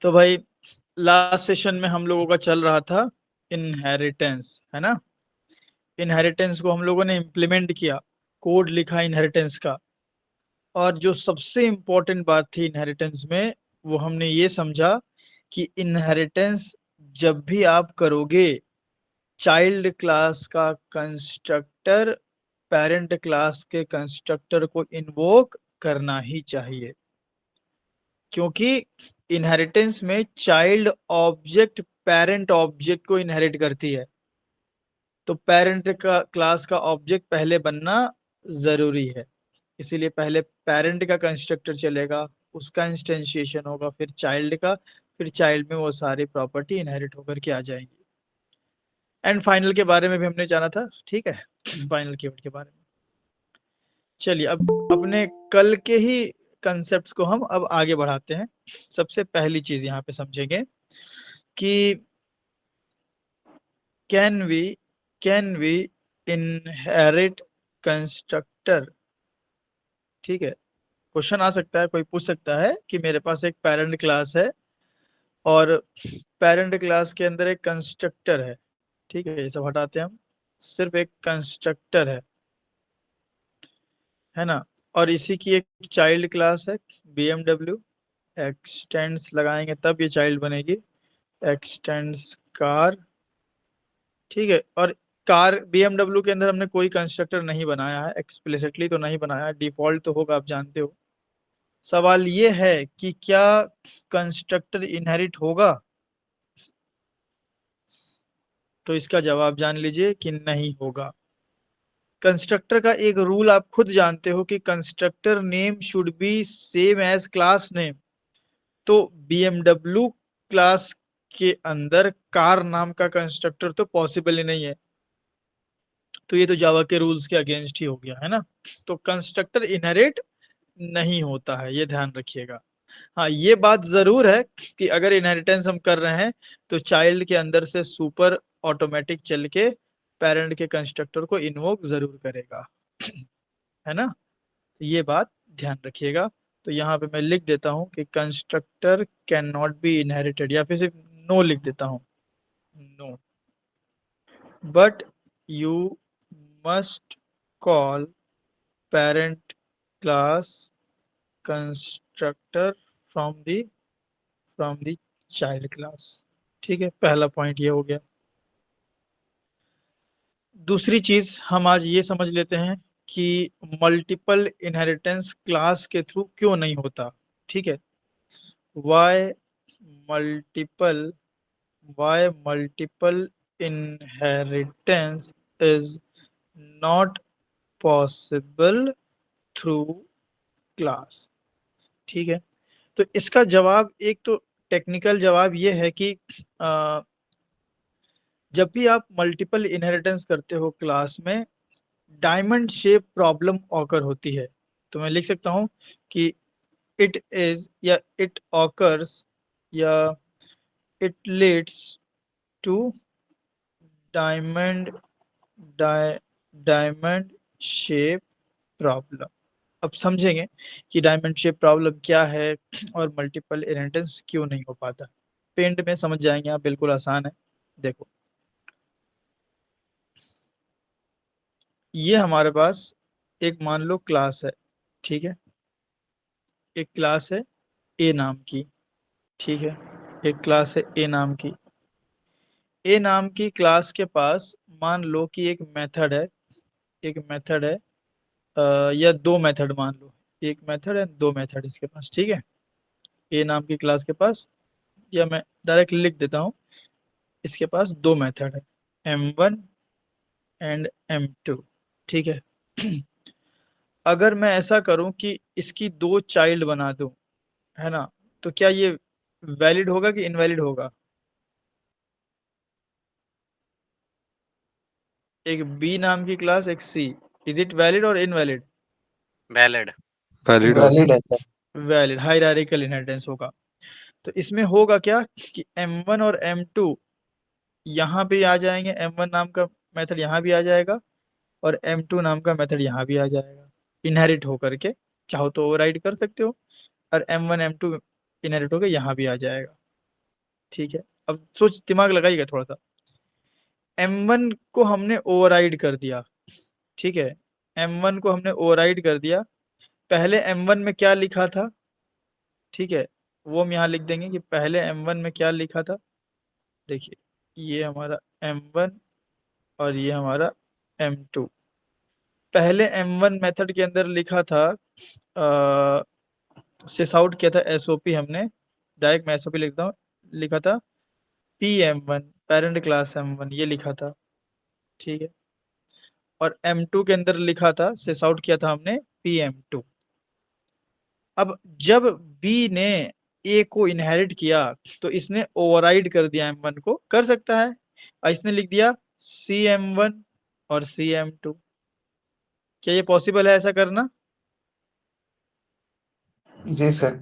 तो भाई last session में हम लोगों का चल रहा था इनहेरिटेंस, है ना। इनहेरिटेंस को हम लोगों ने इम्प्लीमेंट किया, कोड लिखा इनहेरिटेंस का। और जो सबसे इम्पोर्टेंट बात थी इनहेरिटेंस में, वो हमने ये समझा कि इनहेरिटेंस जब भी आप करोगे, चाइल्ड क्लास का कंस्ट्रक्टर पेरेंट क्लास के कंस्ट्रक्टर को इन्वोक करना ही चाहिए, क्योंकि इनहेरिटेंस में चाइल्ड ऑब्जेक्ट पेरेंट ऑब्जेक्ट को इनहेरिट करती है। तो पेरेंट का क्लास का ऑब्जेक्ट पहले बनना जरूरी है, इसीलिए पहले पेरेंट का कंस्ट्रक्टर चलेगा, उसका इंस्टेंशिएशन होगा, फिर चाइल्ड का, फिर चाइल्ड में वो सारी प्रॉपर्टी इनहेरिट होकर के आ जाएंगी। एंड फाइनल के बारे में भी हमने जाना था, ठीक है। फाइनल कीवर्ड के बारे में चलिए अब अपने कल के ही कंसेप्ट को हम अब आगे बढ़ाते हैं। सबसे पहली चीज यहाँ पे समझेंगे कि कैन वी इनहेरिट कंस्ट्रक्टर। ठीक है, क्वेश्चन आ सकता है, कोई पूछ सकता है कि मेरे पास एक पेरेंट क्लास है और पेरेंट क्लास के अंदर एक कंस्ट्रक्टर है। ठीक है, ये सब हटाते हैं हम, सिर्फ एक कंस्ट्रक्टर है ना। और इसी की एक चाइल्ड क्लास है BMW, एक्सटेंड्स लगाएंगे तब ये चाइल्ड बनेगी, एक्सटेंड्स कार। ठीक है, और कार BMW के अंदर हमने कोई कंस्ट्रक्टर नहीं बनाया है, एक्सप्लिसिटली तो नहीं बनाया, डिफॉल्ट तो होगा, आप जानते हो। सवाल ये है कि क्या कंस्ट्रक्टर इनहेरिट होगा, तो इसका जवाब जान लीजिए कि नहीं होगा। कंस्ट्रक्टर का एक रूल आप खुद जानते हो कि constructor name should be same as class name. तो BMW क्लास के अंदर कार नाम का कंस्ट्रक्टर तो पॉसिबल ही नहीं है, तो ये तो जावा के रूल्स के अगेंस्ट ही हो गया, है ना। तो कंस्ट्रक्टर इनहेरिट नहीं होता है, ये ध्यान रखिएगा। हाँ, ये बात जरूर है कि अगर इनहेरिटेंस हम कर रहे हैं तो चाइल्ड के अंदर से सुपर ऑटोमेटिक चल के पेरेंट के कंस्ट्रक्टर को इन्वोक जरूर करेगा, है ना। ये बात ध्यान रखिएगा। तो यहाँ पे मैं लिख देता हूँ कि constructor can not be inherited, या फिर सिर्फ नो लिख देता हूँ, no, but you must call parent class constructor from the child class. ठीक है, पहला पॉइंट ये हो गया। दूसरी चीज हम आज ये समझ लेते हैं कि मल्टीपल इनहेरिटेंस क्लास के थ्रू क्यों नहीं होता। ठीक है, why multiple multiple inheritance is not possible through class. ठीक है, तो इसका जवाब, एक तो टेक्निकल जवाब ये है कि जब भी आप मल्टीपल इनहेरिटेंस करते हो क्लास में, डायमंड शेप प्रॉब्लम ऑकर होती है। तो मैं लिख सकता हूं कि इट इज, या इट ऑकर्स, या it leads to diamond diamond shape problem. अब समझेंगे कि डायमंड शेप प्रॉब्लम क्या है और मल्टीपल इनहेरिटेंस क्यों नहीं हो पाता। पेंट में समझ जाएंगे आप, बिल्कुल आसान है। देखो, ये हमारे पास एक मान लो क्लास है, ठीक है, एक क्लास है ए नाम की। ठीक है, एक क्लास है ए नाम की। ए नाम की क्लास के पास मान लो कि एक मेथड है, एक मेथड है, या दो मेथड मान लो, एक मेथड है, दो मेथड इसके पास। ठीक है, ए नाम की क्लास के पास, या मैं डायरेक्ट लिख देता हूँ, इसके पास दो मेथड है, M1 एंड M2। ठीक है। अगर मैं ऐसा करूं कि इसकी दो चाइल्ड बना दूं, है ना, तो क्या ये वैलिड होगा कि इनवैलिड होगा? एक बी नाम की क्लास, एक सी, इज इट वैलिड और इनवैलिड? वैलिड। वैलिड होगा। वैलिड है सर। वैलिड, हायरार्किकल इनहेरिटेंस होगा। तो इसमें होगा क्या कि M1 और M2 यहाँ पे आ जाएंगे, M1 नाम का मेथड यहाँ भी आ जाएगा और M2 नाम का मेथड यहाँ भी आ जाएगा, इनहेरिट होकर के। चाहो तो ओवरराइड कर सकते हो, और M1 M2 इनहेरिट होकर यहाँ भी आ जाएगा। ठीक है, अब सोच, दिमाग लगाइएगा थोड़ा सा। M1 को हमने ओवरराइड कर दिया, ठीक है, M1 को हमने ओवरराइड कर दिया। पहले M1 में क्या लिखा था, ठीक है, वो हम यहाँ लिख देंगे कि पहले M1 में क्या लिखा था। देखिए, ये हमारा M1 और ये हमारा M2। पहले M1 मेथड के अंदर लिखा था, सिस आउट किया था SOP हमने, डायरेक्ट मैं SOP लिखता हूँ, लिखा था PM1, पेरेंट क्लास M1, ये लिखा था, ठीक है। और M2 के अंदर लिखा था, सिस आउट किया था हमने PM2। अब जब B ने A को इनहेरिट किया तो इसने ओवरराइड कर दिया M1 को, कर सकता है, और इसने लिख दिया CM1 और CM2। क्या ये पॉसिबल है ऐसा करना? जी सर।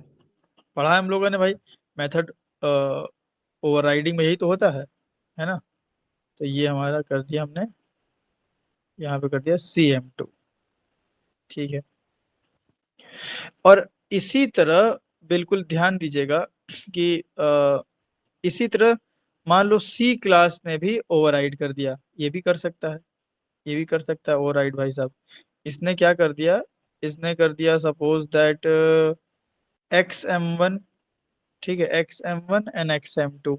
पढ़ा है हम लोगों ने भाई, मेथड ओवरराइडिंग में यही तो होता है ना। तो ये हमारा कर दिया हमने, यहाँ पे कर दिया CM2, ठीक है। और इसी तरह बिल्कुल ध्यान दीजिएगा कि इसी तरह मान लो C क्लास ने भी ओवरराइड कर दिया, ये भी कर सकता है, ये भी कर सकता है ओवरराइड भाई साहब। इसने क्या कर दिया, इसने कर दिया सपोज दैट XM1, ठीक है, XM1 एंड XM2,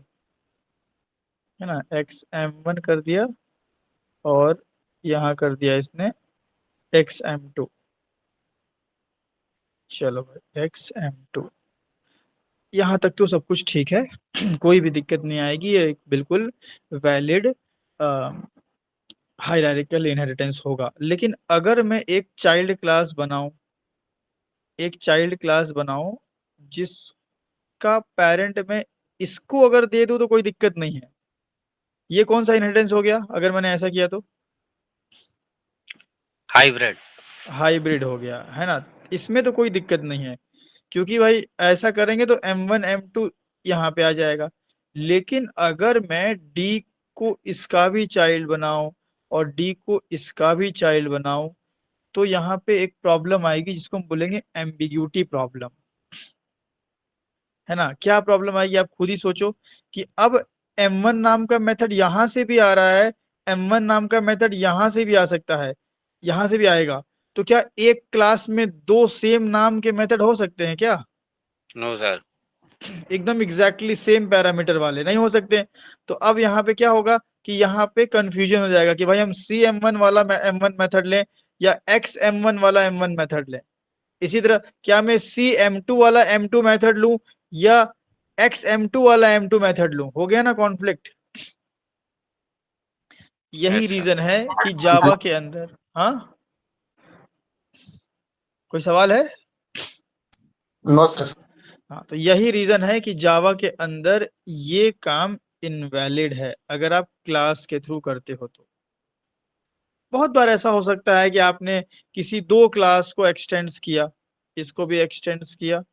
है ना, XM1 कर दिया और यहाँ कर दिया इसने XM2। चलो भाई, XM2, यहाँ तक तो सब कुछ ठीक है। कोई भी दिक्कत नहीं आएगी, ये एक बिल्कुल वैलिड हायरार्किकल इनहेरिटेंस होगा। लेकिन अगर मैं एक चाइल्ड क्लास बनाऊं, एक चाइल्ड क्लास बनाऊं जिसका पेरेंट मैं इसको अगर दे दूं तो कोई दिक्कत नहीं है, ये कौन सा इनहेरिटेंस हो गया अगर मैंने ऐसा किया तो? हाइब्रिड। हाइब्रिड हो गया, है ना। इसमें तो कोई दिक्कत नहीं है, क्योंकि भाई ऐसा करेंगे तो M1 M2 यहाँ पे आ जाएगा। लेकिन अगर मैं D को इसका भी चाइल्ड बनाऊं और D को इसका भी चाइल्ड बनाऊं, तो यहाँ पे एक प्रॉब्लम आएगी जिसको हम बोलेंगे एम्बिग्यूटी प्रॉब्लम, है ना। क्या प्रॉब्लम आएगी आप खुद ही सोचो कि अब M1 नाम का मेथड यहां से भी आ रहा है, M1 नाम का मेथड यहां से भी आ सकता है, यहां से भी आएगा। तो क्या एक क्लास में दो सेम नाम के मेथड हो सकते हैं क्या? No sir. एकदम एग्जैक्टली सेम पैरामीटर वाले नहीं हो सकते। तो अब यहाँ पे क्या होगा कि यहाँ पे कंफ्यूजन हो जाएगा कि भाई हम CM1 वाला M1 मेथड लें या XM1 वाला M1 मेथड लें। इसी तरह क्या मैं CM2 वाला M2 मेथड लूं या XM2 वाला M2 मेथड लूं, हो गया ना कॉन्फ्लिक्ट। यही यस सर। रीजन है कि जावा के अंदर, हाँ, कोई सवाल है? No sir. हाँ, तो यही रीजन है कि जावा के अंदर ये काम इनवैलिड है अगर आप क्लास के थ्रू करते हो तो। बहुत बार ऐसा हो सकता है कि आपने किसी दो क्लास को एक्सटेंड्स किया, इसको भी एक्सटेंड्स किया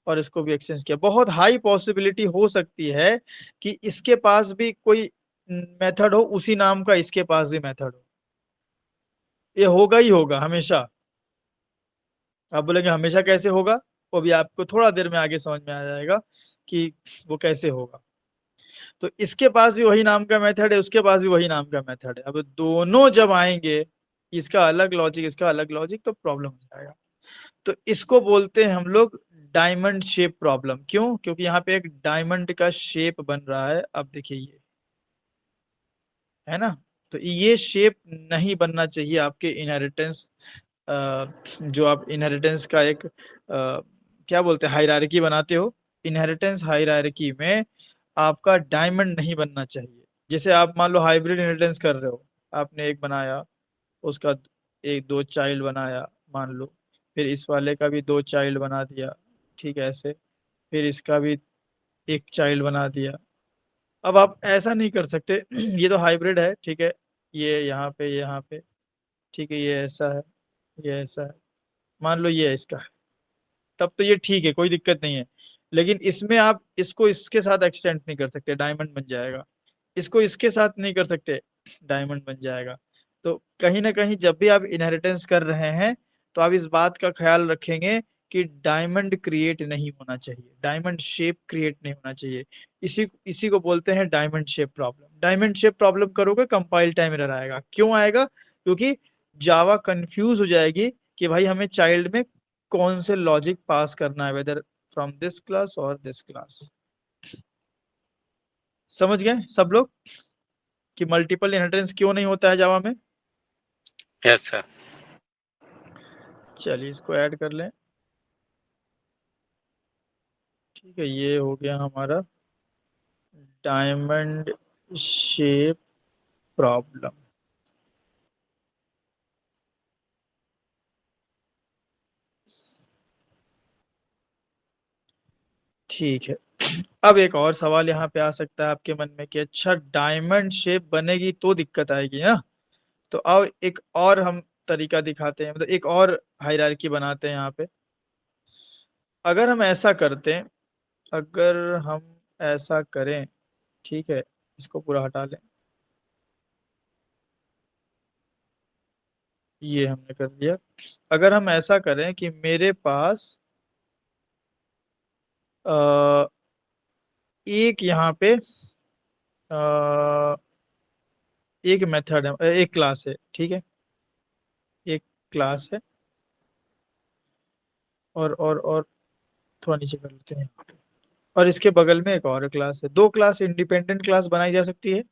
और इसको भी एक्सटेंड किया। बहुत हाई पॉसिबिलिटी हो सकती है कि इसके पास भी कोई मेथड हो उसी नाम का, इसके पास भी मेथड हो। ये होगा ही होगा हमेशा। आप बोलेंगे हमेशा कैसे होगा, वो भी आपको थोड़ा देर में आगे समझ में आ जाएगा कि वो कैसे होगा। तो इसके पास भी वही नाम का मेथड है, उसके पास भी वही नाम का मेथड है। अब दोनों जब आएंगे, इसका अलग लॉजिक इसका अलग लॉजिक, तो प्रॉब्लम हो जाएगा। तो इसको बोलते हैं हम लोग डायमंड शेप प्रॉब्लम। क्यों? क्योंकि यहाँ पे एक डायमंड का शेप बन रहा है। अब देखिए ये, है ना, तो ये शेप नहीं बनना चाहिए आपके इनहेरिटेंस, जो आप इनहेरिटेंस का एक क्या बोलते हैं हायरार्की बनाते हो, इनहेरिटेंस हायरार्की में आपका डायमंड नहीं बनना चाहिए। जैसे आप मान लो हाइब्रिड इनहेरिटेंस कर रहे हो, आपने एक बनाया, उसका एक दो चाइल्ड बनाया मान लो, फिर इस वाले का भी दो चाइल्ड बना दिया, ठीक है, ऐसे, फिर इसका भी एक चाइल्ड बना दिया। अब आप ऐसा नहीं कर सकते। ये तो हाइब्रिड है, ठीक है, ये यहाँ पे, ठीक है, ये ऐसा है, ये ऐसा है, मान लो ये इसका है, तब तो ये ठीक है, कोई दिक्कत नहीं है। लेकिन इसमें आप इसको इसके साथ एक्सटेंड नहीं कर सकते, डायमंड बन जाएगा। इसको इसके साथ नहीं कर सकते, डायमंड बन जाएगा। तो कहीं ना कहीं जब भी आप इनहेरिटेंस कर रहे हैं तो आप इस बात का ख्याल रखेंगे कि डायमंड क्रिएट नहीं होना चाहिए, डायमंड शेप क्रिएट नहीं होना चाहिए। इसी को बोलते हैं diamond shape problem. Diamond shape problem करोगे कंपाइल टाइम एरर आएगा। क्यों आएगा? क्योंकि जावा कंफ्यूज हो जाएगी कि भाई हमें चाइल्ड में कौन से लॉजिक पास करना है, वेदर फ्रॉम दिस क्लास और दिस क्लास। समझ गए सब लोग कि मल्टीपल इनहेरिटेंस क्यों नहीं होता है जावा में? Yes sir. चलिए इसको ऐड कर लें। ठीक है, ये हो गया हमारा डायमंड शेप प्रॉब्लम। ठीक है, अब एक और सवाल यहाँ पे आ सकता है आपके मन में कि अच्छा डायमंड शेप बनेगी तो दिक्कत आएगी ना। तो अब एक और हम तरीका दिखाते हैं, मतलब एक और हायरार्की बनाते हैं यहाँ पे। अगर हम ऐसा करते हैं, अगर हम ऐसा करें, ठीक है, इसको पूरा हटा लें, ये हमने कर दिया। अगर हम ऐसा करें कि मेरे पास एक यहाँ पे एक मेथड है, एक क्लास है, ठीक है, एक क्लास है, और थोड़ा नीचे कर लेते हैं, और इसके बगल में एक और क्लास है। दो क्लास इंडिपेंडेंट क्लास बनाई जा सकती है?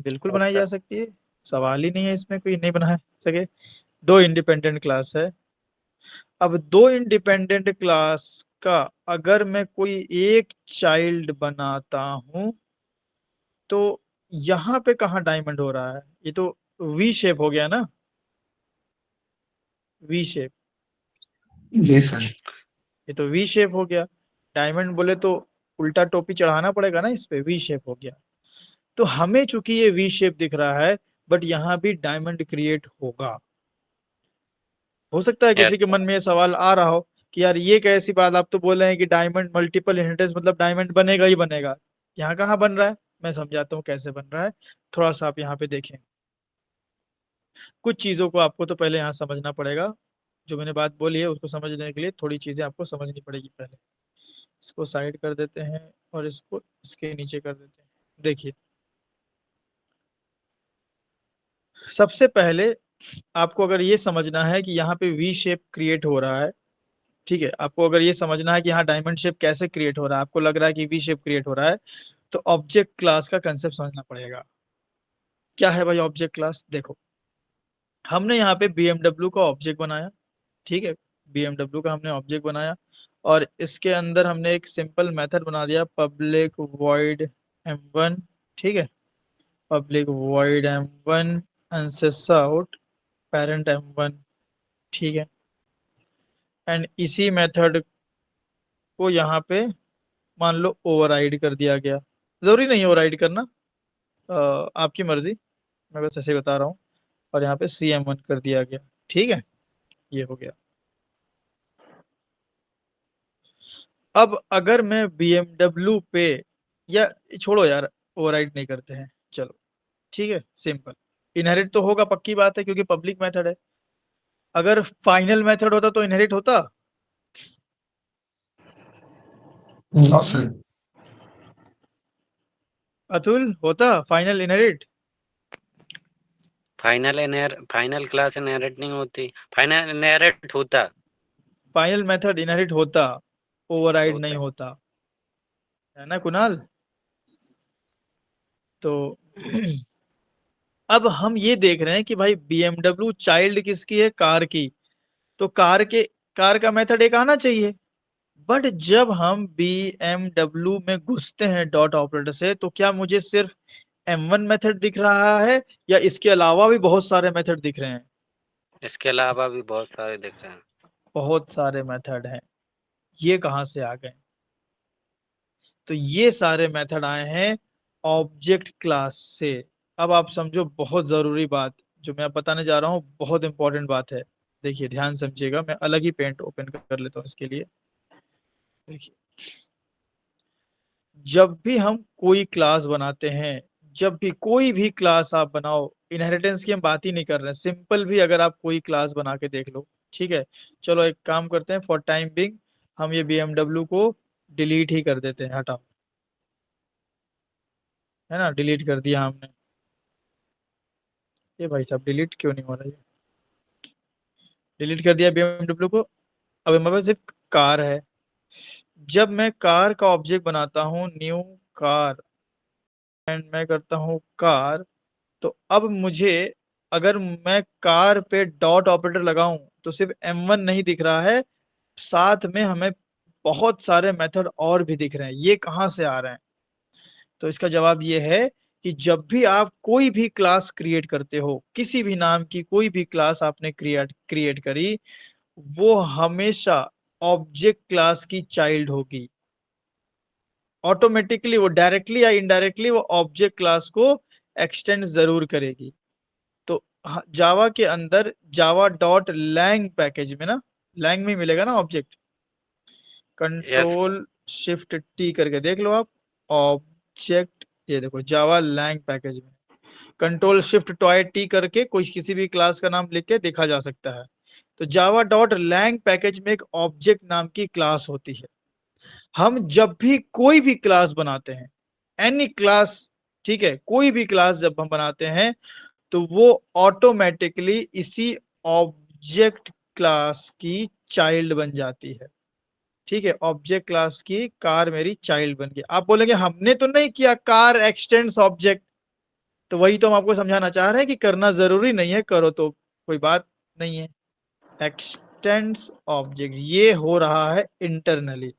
बिल्कुल बनाई जा सकती है, सवाल ही नहीं है इसमें, कोई नहीं बना सके। दो इंडिपेंडेंट क्लास है। अब दो इंडिपेंडेंट क्लास का अगर मैं कोई एक चाइल्ड बनाता हूं तो यहाँ पे कहाँ डायमंड हो रहा है? ये तो वी शेप हो गया ना, वी शेप, जी सर। ये तो वी शेप हो गया। डायमंड बोले तो उल्टा टोपी चढ़ाना पड़ेगा ना इस पे, वी शेप हो गया। तो हमें चूंकि ये वी शेप दिख रहा है, बट यहाँ भी डायमंड क्रिएट होगा। हो सकता है किसी के मन में ये सवाल आ रहा हो कि यार ये कैसी बात, आप तो बोल रहे हैं कि डायमंड मल्टीपल इनहेरिटेंस मतलब डायमंड बनेगा ही बनेगा, यहाँ कहाँ बन रहा है? मैं समझाता हूँ कैसे बन रहा है। थोड़ा सा आप यहाँ पे देखें, कुछ चीजों को आपको तो पहले यहाँ समझना पड़ेगा। जो मैंने बात बोली है उसको समझने के लिए थोड़ी चीजें आपको समझनी पड़ेगी पहले। इसको साइड कर देते हैं और इसको इसके नीचे कर देते हैं। देखिए, सबसे पहले आपको अगर ये समझना है कि यहाँ पे वी शेप क्रिएट हो रहा है, ठीक है, आपको अगर ये समझना है कि यहाँ डायमंड शेप कैसे क्रिएट हो रहा है, आपको लग रहा है कि वी शेप क्रिएट हो रहा है, तो ऑब्जेक्ट क्लास का कंसेप्ट समझना पड़ेगा। क्या है भाई ऑब्जेक्ट क्लास? देखो, हमने यहाँ पे BMW का ऑब्जेक्ट बनाया, ठीक है, BMW का हमने ऑब्जेक्ट बनाया, और इसके अंदर हमने एक सिंपल मेथड बना दिया, पब्लिक वॉइड m1, ठीक है, पब्लिक वॉइड m1 एंसेस आउट पेरेंट m1, ठीक है, एंड इसी मेथड को यहाँ पे मान लो ओवरराइड कर दिया गया। जरूरी नहीं ओवरराइड करना, आपकी मर्जी, मैं बस ऐसे ही बता रहा हूँ। और यहाँ पे CM1 कर दिया गया, ठीक है, ये हो गया। अब अगर मैं BMW पे, या छोड़ो यार, ओवरराइड नहीं करते हैं, चलो ठीक है, सिंपल इनहेरिट तो होगा, पक्की बात है, क्योंकि पब्लिक मेथड है। अगर फाइनल मेथड होता तो इनहेरिट होता? No sir. अतुल, होता final inherit? Final class inherit नहीं होती, फाइनल इनहेरिट होता। फाइनल मेथड इनहेरिट होता, ओवरराइड होता नहीं होता, है ना कुणाल? तो अब हम ये देख रहे हैं कि भाई BMW चाइल्ड किसकी है? कार की। तो कार का मेथड एक आना चाहिए। बट जब हम BMW में घुसते हैं डॉट ऑपरेटर से, तो क्या मुझे सिर्फ M1 मेथड दिख रहा है, या इसके अलावा भी बहुत सारे मेथड दिख रहे हैं? इसके अलावा भी बहुत सारे दिख रहे हैं। बहुत सारे मेथड हैं। ये कहाँ से आ गए? तो ये सारे मेथड आए हैं ऑब्जेक्ट क्लास से। अब आप समझो, बहुत जरूरी बात जो मैं बताने जा रहा हूँ, बहुत इंपॉर्टेंट बात है। देखिए ध्यान समझिएगा, मैं अलग ही पेंट ओपन कर लेता हूँ इसके लिए। देखिए, जब भी हम कोई क्लास बनाते हैं, जब भी कोई भी क्लास आप बनाओ, इनहेरिटेंस की हम बात ही नहीं कर रहे हैं, सिंपल भी अगर आप कोई क्लास बना के देख लो, ठीक है, चलो एक काम करते हैं, फॉर टाइम बिंग हम ये BMW को डिलीट ही कर देते हैं, हटाओ, है ना, डिलीट कर दिया हमने। ये भाई साहब डिलीट क्यों नहीं हो रहा है, डिलीट कर दिया BMW को। अब हमारे पास एक कार है, जब मैं कार का ऑब्जेक्ट बनाता हूँ न्यू कार एंड मैं करता हूँ कार, तो अब मुझे अगर मैं कार पे डॉट ऑपरेटर लगाऊं तो सिर्फ M1 नहीं दिख रहा है, साथ में हमें बहुत सारे मेथड और भी दिख रहे हैं। ये कहाँ से आ रहे हैं? तो इसका जवाब ये है कि जब भी आप कोई भी क्लास क्रिएट करते हो, किसी भी नाम की कोई भी क्लास आपने क्रिएट करी, वो हमेशा ऑब्जेक्ट क्लास की चाइल्ड होगी। ऑटोमेटिकली वो डायरेक्टली या इनडायरेक्टली वो ऑब्जेक्ट क्लास को एक्सटेंड जरूर करेगी। तो जावा के अंदर जावा डॉट लैंग पैकेज में ना, लैंग में मिलेगा ना ऑब्जेक्ट, कंट्रोल शिफ्ट टी करके देख लो आप, ऑब्जेक्ट, ये देखो जावा लैंग पैकेज में कंट्रोल शिफ्ट टॉय टी करके कोई किसी भी क्लास का नाम लिख के देखा जा सकता है। तो जावा डॉट लैंग पैकेज में एक ऑब्जेक्ट नाम की क्लास होती है। हम जब भी कोई भी क्लास बनाते हैं, एनी क्लास, ठीक है, कोई भी क्लास जब हम बनाते हैं तो वो ऑटोमेटिकली इसी ऑब्जेक्ट क्लास की चाइल्ड बन जाती है। ठीक है, ऑब्जेक्ट क्लास की कार मेरी चाइल्ड बन गई। आप बोलेंगे हमने तो नहीं किया कार एक्सटेंड्स ऑब्जेक्ट, तो वही तो हम आपको समझाना चाह रहे हैं कि करना जरूरी नहीं है, करो तो कोई बात नहीं है। एक्सटेंड्स ऑब्जेक्ट ये हो रहा है इंटरनली,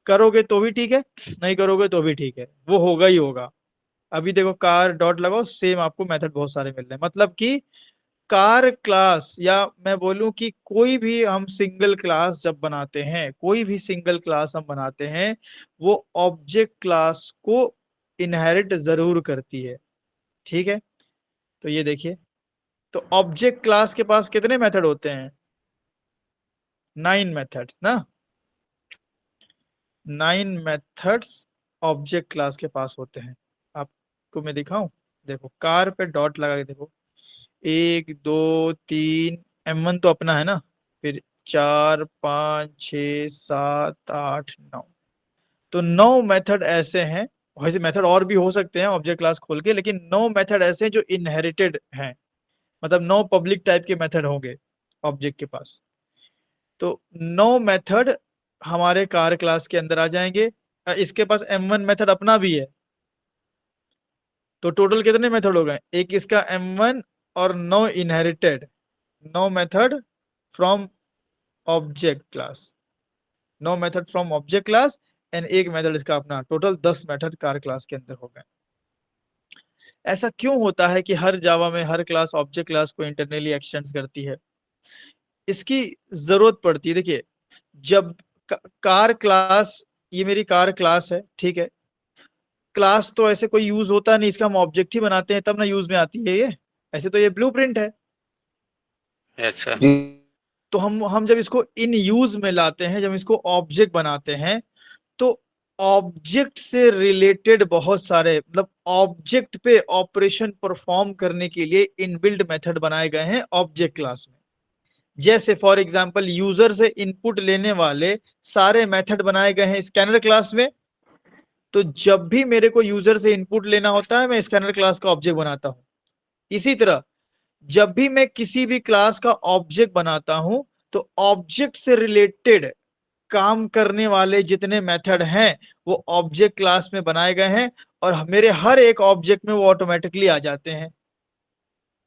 करोगे तो भी ठीक है, नहीं करोगे तो भी ठीक है, वो होगा ही होगा। अभी देखो कार डॉट लगाओ, सेम आपको मेथड बहुत सारे मिल रहे हैं। मतलब कि कार क्लास, या मैं बोलूं कि कोई भी हम सिंगल क्लास जब बनाते हैं, कोई भी सिंगल क्लास हम बनाते हैं, वो ऑब्जेक्ट क्लास को इनहेरिट जरूर करती है। ठीक है, तो ये देखिए, तो ऑब्जेक्ट क्लास के पास कितने मेथड होते हैं? 9 मेथड्स ना, 9 मेथड्स ऑब्जेक्ट क्लास के पास होते हैं। आपको मैं दिखाऊं, देखो कार पे डॉट लगा के देखो, 1 2 3, M1 तो अपना है ना, फिर 4 5 6 7 8 9, तो 9 मेथड ऐसे हैं। वैसे मेथड और भी हो सकते हैं ऑब्जेक्ट क्लास खोल के, लेकिन 9 मेथड ऐसे हैं जो इनहेरिटेड हैं, मतलब 9 पब्लिक टाइप के मेथड होंगे ऑब्जेक्ट के पास। तो 9 मेथड हमारे कार क्लास के अंदर आ जाएंगे। इसके पास M1 मेथड अपना भी है, तो टोटल कितने मेथड हो गए? एक इसका M1 और 9 inherited, 9 method from object class, 9 method from object class and एक मेथड इसका अपना, टोटल 10 मेथड कार क्लास के अंदर हो गए। ऐसा क्यों होता है कि हर जावा में हर क्लास ऑब्जेक्ट क्लास को इंटरनली एक्सटेंड करती है? इसकी जरूरत पड़ती है। देखिए, जब कार क्लास, ये मेरी कार क्लास है, ठीक है, क्लास तो ऐसे कोई यूज होता नहीं, इसका हम ऑब्जेक्ट ही बनाते हैं तब ना यूज में आती है ये, ऐसे तो ये ब्लूप्रिंट है। अच्छा, जी तो हम जब इसको इन यूज में लाते हैं, जब इसको ऑब्जेक्ट बनाते हैं, तो ऑब्जेक्ट से रिलेटेड बहुत सारे, मतलब ऑब्जेक्ट पे ऑपरेशन परफॉर्म करने के लिए इनबिल्ट मेथड बनाए गए हैं ऑब्जेक्ट क्लास में। जैसे फॉर एग्जांपल यूजर से इनपुट लेने वाले सारे मेथड बनाए गए हैं स्कैनर क्लास में, तो जब भी मेरे को यूजर से इनपुट लेना होता है मैं स्कैनर क्लास का ऑब्जेक्ट बनाता हूं। इसी तरह जब भी मैं किसी भी क्लास का ऑब्जेक्ट बनाता हूं, तो ऑब्जेक्ट से रिलेटेड काम करने वाले जितने मेथड हैं वो ऑब्जेक्ट क्लास में बनाए गए हैं, और मेरे हर एक ऑब्जेक्ट में वो ऑटोमेटिकली आ जाते हैं,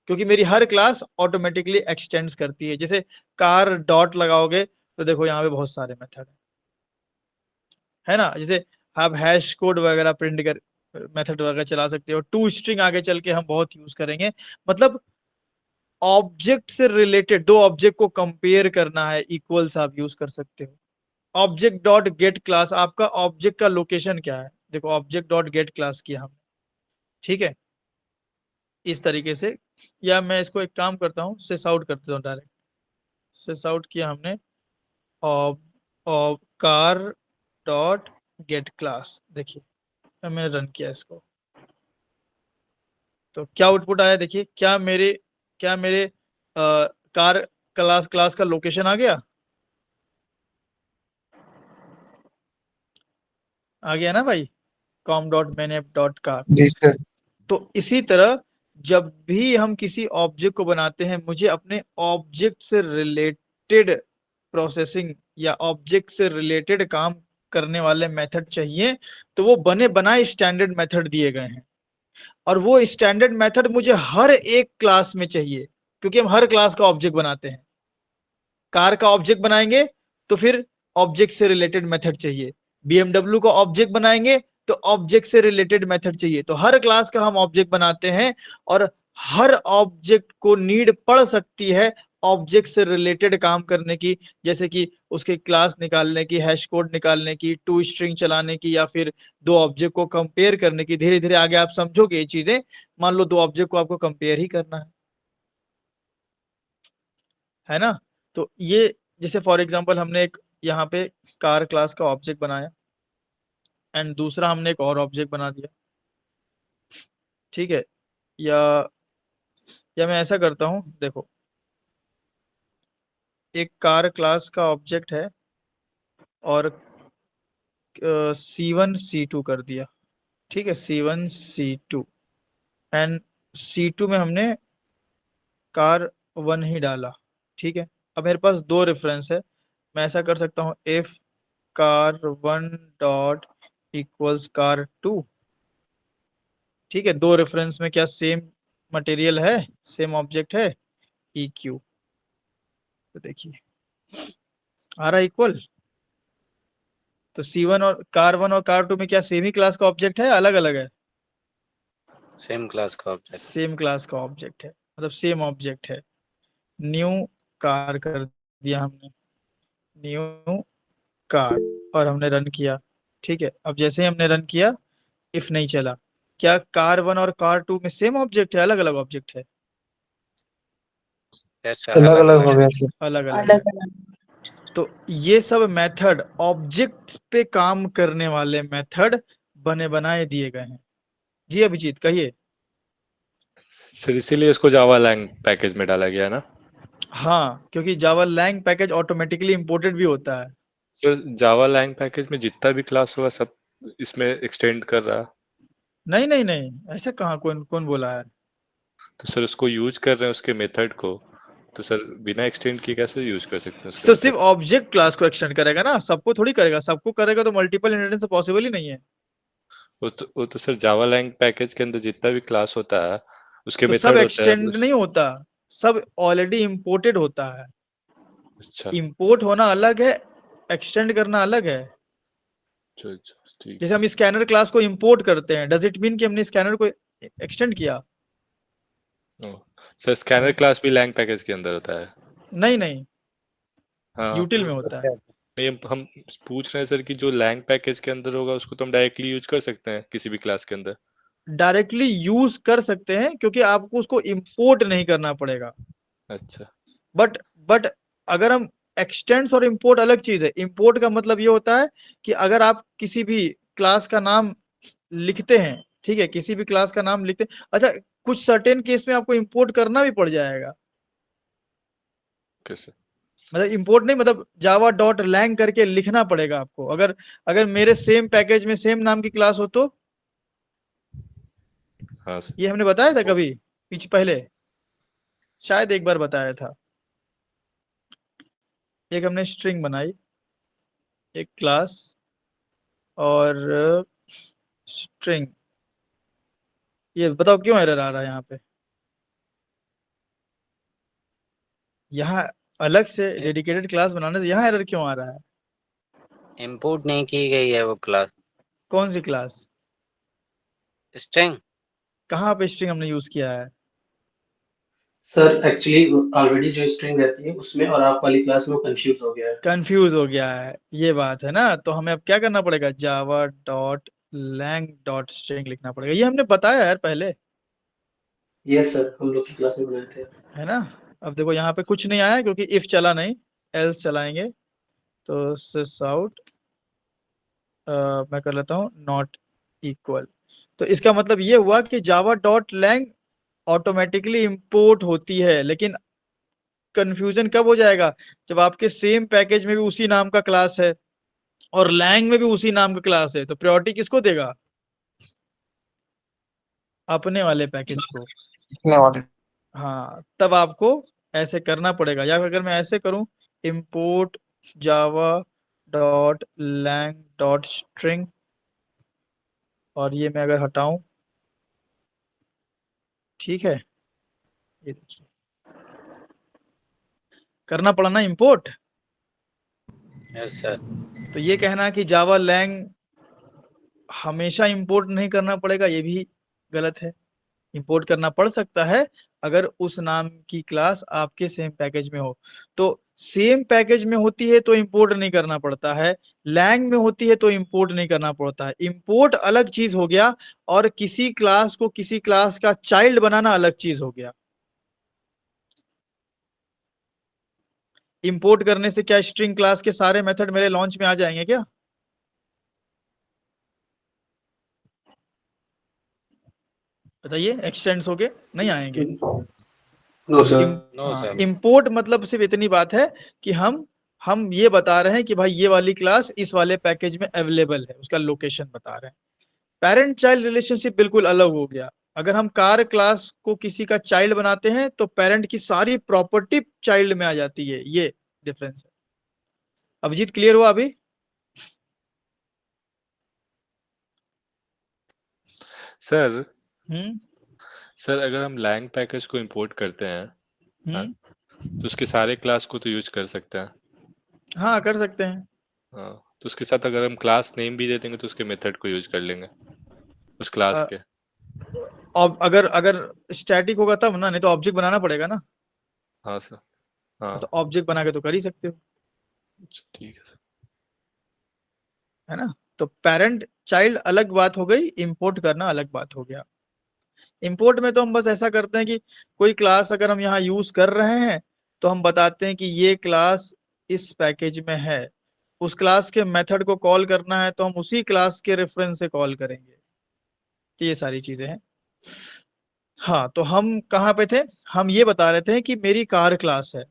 क्योंकि मेरी हर क्लास ऑटोमेटिकली एक्सटेंड्स करती है। जैसे कार डॉट लगाओगे तो देखो यहाँ पे बहुत सारे मेथड है ना, जैसे आप हैश कोड वगैरह प्रिंट कर, मेथड वगैरह चला सकते हो। टू स्ट्रिंग आगे चल के हम बहुत यूज करेंगे। मतलब ऑब्जेक्ट से रिलेटेड दो ऑब्जेक्ट को कंपेयर करना है, इक्वल्स आप यूज कर सकते हो। ऑब्जेक्ट डॉट गेट क्लास, आपका ऑब्जेक्ट का लोकेशन क्या है, देखो ऑब्जेक्ट डॉट गेट क्लास किया हमने, ठीक है, इस तरीके से। या मैं इसको एक काम करता हूँ, सिस आउट कर देता हूँ डायरेक्ट, सिस आउट किया हमने, ऑब ऑब कार डॉट गेट क्लास, देखिए मैंने रन किया इसको, तो क्या आउटपुट आया देखिए, क्या मेरे कार क्लास का लोकेशन आ गया ना भाई, com.mainapp.car। जी सर। तो इसी तरह जब भी हम किसी ऑब्जेक्ट को बनाते हैं, मुझे अपने ऑब्जेक्ट से रिलेटेड प्रोसेसिंग या ऑब्जेक्ट से रिलेटेड काम करने वाले मेथड चाहिए। तो वो बने बनाए स्टैंडर्ड मेथड दिए गए हैं, और वो स्टैंडर्ड मेथड मुझे हर एक क्लास में चाहिए, क्योंकि हम हर क्लास का ऑब्जेक्ट बनाते हैं। कार का ऑब्जेक्ट बनाएंगे तो फिर ऑब्जेक्ट से रिलेटेड मेथड चाहिए, BMW का ऑब्जेक्ट बनाएंगे तो ऑब्जेक्ट से रिलेटेड मेथड चाहिए। तो हर क्लास का हम ऑब्जेक्ट बनाते हैं, और हर ऑब्जेक्ट को नीड पड़ सकती है ऑब्जेक्ट से रिलेटेड काम करने की, जैसे कि उसके क्लास निकालने की, हैश कोड निकालने की, टू स्ट्रिंग चलाने की, या फिर दो ऑब्जेक्ट को कंपेयर करने की। धीरे धीरे आगे आप समझोगे ये चीजें। मान लो दो ऑब्जेक्ट को आपको कंपेयर ही करना है ना। तो ये जैसे फॉर एग्जांपल हमने एक यहाँ पे कार क्लास का ऑब्जेक्ट बनाया, एंड दूसरा हमने एक और ऑब्जेक्ट बना दिया, ठीक है। या मैं ऐसा करता हूँ, देखो एक कार क्लास का ऑब्जेक्ट है और C1 C2 कर दिया, ठीक है, C1 C2, एंड C2 में हमने car1 ही डाला, ठीक है। अब मेरे पास दो रेफरेंस है, मैं ऐसा कर सकता हूँ if car1 dot equals car2, ठीक है। दो रेफरेंस में क्या सेम मटेरियल है, सेम ऑब्जेक्ट है, EQ। तो देखिए आ रहा इक्वल। तो C1 और car1 और car2 में क्या सेम ही क्लास का ऑब्जेक्ट है, अलग अलग है? सेम क्लास का ऑब्जेक्ट। सेम क्लास का ऑब्जेक्ट है, मतलब सेम ऑब्जेक्ट है। न्यू कार कर दिया हमने, न्यू कार, और हमने रन किया, ठीक है। अब जैसे ही हमने रन किया, इफ नहीं चला, क्या car1 और car2 में सेम ऑब्जेक्ट है, अलग अलग ऑब्जेक्ट है? यस अलग अलग हो गया सर। अलग अलग है। तो ये सब मेथड ऑब्जेक्ट पे काम करने वाले मेथड बने बनाए दिए गए हैं। जी अभिजीत कहिए। सर इसीलिए इसको जावा लैंग पैकेज में डाला गया ना। हाँ, क्योंकि जावा लैंग पैकेज ऑटोमेटिकली इंपोर्टेड भी होता है। सर जावा लैंग पैकेज में जितना भी क्लास होगा सब इसमें एक्सटेंड कर रहा है। नहीं नहीं नहीं, ऐसा कहाँ, कौन कौन बोला है? तो सर उसको यूज कर रहे हैं उसके मेथड को, तो सर बिना एक्सटेंड किए कैसे यूज कर सकते हैं उसके तो मेथड? सिर्फ ऑब्जेक्ट क्लास को एक्सटेंड करेगा ना, सबको थोड़ी करेगा। सबको करेगा तो मल्टीपल इनहेरिटेंस पॉसिबल ही नहीं है। वो तो सर जावा लैंग पैकेज के अंदर जितना भी क्लास होता है उसके तो सब मेथड होते हैं एक्सटेंड नहीं होता, सब ऑलरेडी इंपोर्टेड होता है। अच्छा इंपोर्ट होना अलग है, एक्सटेंड करना अलग है। अच्छा अच्छा, ठीक जैसे हम स्कैनर क्लास को इंपोर्ट करते हैं, डज इट मीन कि हमने स्कैनर को एक्सटेंड किया? ओ, सर स्कैनर क्लास भी लैंग पैकेज के अंदर होता है। नहीं नहीं, हाँ यूटिल में होता है। नहीं हम पूछ रहे हैं सर कि जो लैंग पैकेज के अंदर होगा उसको तो हम डायरेक्टली यूज कर सकते हैं किसी भी क्लास के अंदर। डायरेक्टली यूज कर सकते हैं, क्योंकि आपको उसको इंपोर्ट नहीं करना पड़ेगा। अच्छा बट अगर हम एक्सटेंड्स और इंपोर्ट अलग चीज है। इंपोर्ट का मतलब ये होता है कि अगर आप किसी भी क्लास का नाम लिखते हैं, ठीक है, किसी भी क्लास का नाम लिखते हैं, अच्छा, कुछ सर्टेन केस में आपको इंपोर्ट करना भी पड़ जाएगा। कैसे? मतलब इंपोर्ट नहीं, मतलब जावा डॉट लैंग करके लिखना पड़ेगा आपको। अगर अगर मेरे सेम पैकेज में सेम नाम की क्लास हो तो। हाँ सर ये हमने बताया था कभी पीछे पहले, शायद एक बार बताया था। एक हमने स्ट्रिंग बनाई, एक क्लास और स्ट्रिंग। ये बताओ क्यों एरर आ रहा है यहाँ पे? यहाँ अलग से डेडिकेटेड क्लास बनाने से यहाँ एरर क्यों आ रहा है? इंपोर्ट नहीं की गई है वो क्लास। कौन सी क्लास? स्ट्रिंग। कहाँ पे स्ट्रिंग हमने यूज किया है? सर एक्चुअली ऑलरेडी जो स्ट्रिंग रहती है उसमें और आप वाली क्लास में कंफ्यूज हो गया है। कंफ्यूज हो गया है, ये बात है ना। तो हमें अब क्या करना पड़ेगा, Java dot lang dot string लिखना पड़ेगा। ये हमने बताया यार पहले, यस सर, हम लोग की क्लास में बनाए थे। है ना। अब देखो यहाँ पे कुछ नहीं आया क्योंकि इफ चला नहीं, एल्स चलाएंगे। तो सिस आउट मैं कर लेता हूँ नॉट इक्वल। तो इसका मतलब ये हुआ कि Java dot lang automatically import होती है, लेकिन कंफ्यूजन कब हो जाएगा, जब आपके सेम पैकेज में भी उसी नाम का क्लास है और लैंग में भी उसी नाम का क्लास है, तो प्रायोरिटी किसको देगा, अपने वाले पैकेज को। अपने वाले। हाँ, तब आपको ऐसे करना पड़ेगा, या अगर मैं ऐसे करूं import java dot lang dot string, और ये मैं अगर हटाऊं, ठीक है, ये देखिए करना पड़ा ना इंपोर्ट। Yes sir. तो ये कहना कि जावा लैंग हमेशा इंपोर्ट नहीं करना पड़ेगा, ये भी गलत है। इंपोर्ट करना पड़ सकता है अगर उस नाम की क्लास आपके सेम पैकेज में हो। तो सेम पैकेज में होती है तो इंपोर्ट नहीं करना पड़ता है, लैंग में होती है तो इंपोर्ट नहीं करना पड़ता है। इंपोर्ट अलग चीज हो गया और किसी क्लास को किसी क्लास का चाइल्ड बनाना अलग चीज हो गया। इंपोर्ट करने से क्या स्ट्रिंग क्लास के सारे मेथड मेरे लॉन्च में आ जाएंगे क्या? बताइए, एक्सटेंड्स होके नहीं आएंगे। No sir. No sir. Import मतलब सिर्फ इतनी बात है कि हम ये बता रहे हैं कि भाई ये वाली क्लास इस वाले पैकेज में अवेलेबल है, उसका लोकेशन बता रहे हैं। पेरेंट चाइल्ड रिलेशनशिप बिल्कुल अलग हो गया। अगर हम कार क्लास को किसी का चाइल्ड बनाते हैं तो पेरेंट की सारी प्रॉपर्टी चाइल्ड में आ जाती है, ये डिफरेंस है। अभिजीत क्लियर हुआ अभी? सर हम्म सर अगर हम लैंग पैकेज को इंपोर्ट करते हैं, हाँ, हम्म तो उसके सारे क्लास को तो यूज कर सकते हैं। हाँ, कर सकते हैं। हाँ, तो उसके साथ अगर हम क्लास नेम भी दे देंगे तो उसके मेथड को यूज कर लेंगे उस क्लास के। अब अगर अगर स्टैटिक होगा तब ना, नहीं तो ऑब्जेक्ट बनाना पड़ेगा ना। हाँ सर। हाँ, तो ऑब्जेक्ट बना के तो कर ही सकते हो, अच्छा, ठीक है सर। है ना। तो पेरेंट चाइल्ड अलग बात हो गई, इंपोर्ट करना अलग बात हो गया। इंपोर्ट में तो हम बस ऐसा करते हैं कि कोई क्लास अगर हम यहाँ यूज कर रहे हैं तो हम बताते हैं कि ये क्लास इस पैकेज में है। उस क्लास के मेथड को कॉल करना है तो हम उसी क्लास के रेफरेंस से कॉल करेंगे। तो ये सारी चीजें हैं। हाँ, तो हम कहाँ पे थे, हम ये बता रहे थे कि मेरी कार क्लास है,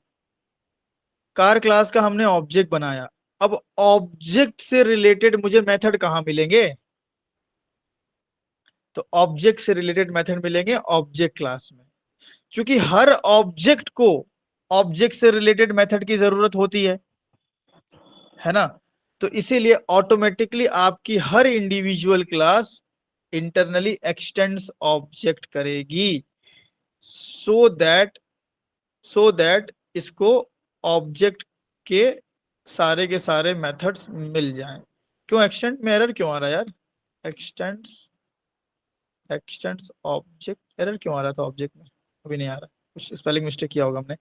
कार क्लास का हमने ऑब्जेक्ट बनाया। अब ऑब्जेक्ट से रिलेटेड मुझे मेथड कहाँ मिलेंगे, तो ऑब्जेक्ट से रिलेटेड मेथड मिलेंगे ऑब्जेक्ट क्लास में। क्योंकि हर ऑब्जेक्ट को ऑब्जेक्ट से रिलेटेड मेथड की जरूरत होती है ना। तो इसीलिए ऑटोमेटिकली आपकी हर individual class internally extends object करेगी, सो दैट इसको ऑब्जेक्ट के सारे मेथड्स मिल जाएं। क्यों एक्सटेंड में एरर क्यों आ रहा है यार? एक्सटेंड्स ऑब्जेक्ट, एरर क्यों आ रहा था ऑब्जेक्ट में? अभी नहीं आ रहा, कुछ स्पेलिंग मिस्टेक किया होगा हमने।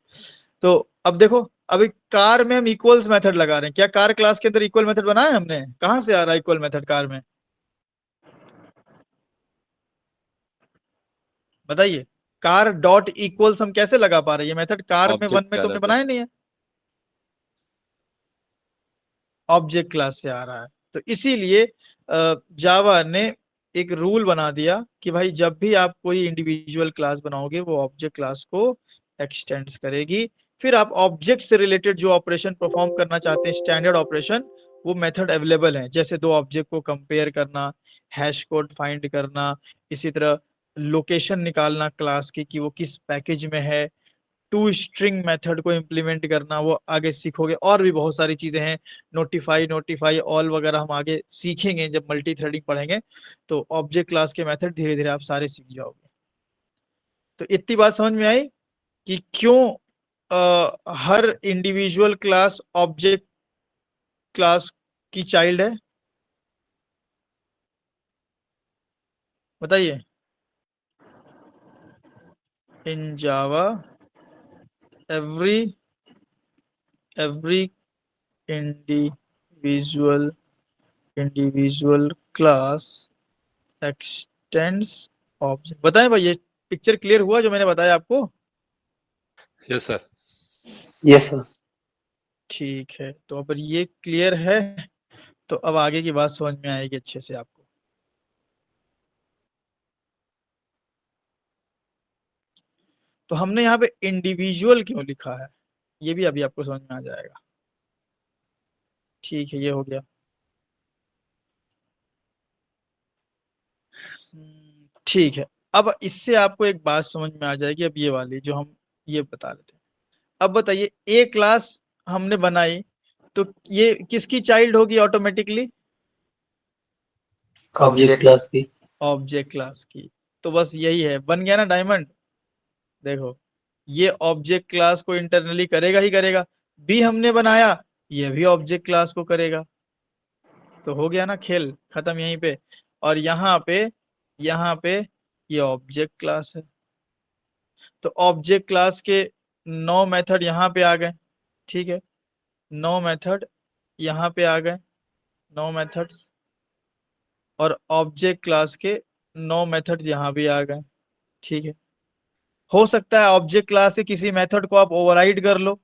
तो अब देखो, अभी कार में हम इक्वल्स मेथड लगा रहे हैं, क्या कार क्लास के अंदर इक्वल मेथड बनाया है हमने? कहां से आ रहा है इक्वल मेथड कार में, बताइए। कार डॉट इक्वल्स हम कैसे लगा पा रहे हैं? ये मेथड कार में वन ऑब्जेक्ट में से आ तो रहा हमने है सर। बनाया नहीं है, ऑब्जेक्ट क्लास से आ रहा है। तो इसीलिए जावा ने एक रूल बना दिया कि भाई जब भी आप कोई इंडिविजुअल क्लास बनाओगे वो ऑब्जेक्ट क्लास को एक्सटेंड्स करेगी। फिर आप ऑब्जेक्ट से रिलेटेड जो ऑपरेशन परफॉर्म करना चाहते हैं, स्टैंडर्ड ऑपरेशन, वो मेथड अवेलेबल है। जैसे दो ऑब्जेक्ट को कंपेयर करना, हैश कोड फाइंड करना, इसी तरह लोकेशन निकालना क्लास की कि वो किस पैकेज में है, टू स्ट्रिंग मेथड को इम्प्लीमेंट करना, वो आगे सीखोगे। और भी बहुत सारी चीजें हैं, नोटिफाई ऑल वगैरह हम आगे सीखेंगे जब मल्टी थ्रेडिंग पढ़ेंगे। तो ऑब्जेक्ट क्लास के मेथड धीरे धीरे आप सारे सीख जाओगे। तो इतनी बात समझ में आई कि क्यों हर इंडिविजुअल क्लास ऑब्जेक्ट क्लास की चाइल्ड है, बताइए। In Java every individual class extends object. बताएं भाई, ये पिक्चर क्लियर हुआ जो मैंने बताया आपको? Yes sir. Yes sir. ठीक है, तो अगर ये क्लियर है तो अब आगे की बात समझ में आएगी अच्छे से आपको। तो हमने यहाँ पे इंडिविजुअल क्यों लिखा है? ये भी अभी आपको समझ में आ जाएगा। ठीक है, ये हो गया। ठीक है, अब इससे आपको एक बात समझ में आ जाएगी, अब ये वाली जो हम ये बता रहे थे। अब बताइए, ए क्लास हमने बनाई तो ये किसकी चाइल्ड होगी ऑटोमेटिकली? ऑब्जेक्ट क्लास की। ऑब्जेक्ट क्लास की। तो बस यही है, बन गया ना डायमंड। देखो, ये ऑब्जेक्ट क्लास को इंटरनली करेगा ही करेगा, बी हमने बनाया ये भी ऑब्जेक्ट क्लास को करेगा। तो हो गया ना खेल खत्म यहीं पे। और यहाँ पे ये ऑब्जेक्ट क्लास है। तो ऑब्जेक्ट क्लास के 9 मेथड यहाँ पे आ गए। ठीक है, 9 मेथड यहाँ पे आ गए, 9 मेथड्स। और ऑब्जेक्ट क्लास के 9 मेथड यहाँ भी आ गए। ठीक है, हो सकता है ऑब्जेक्ट क्लास से किसी मेथड को आप ओवरराइड कर लो।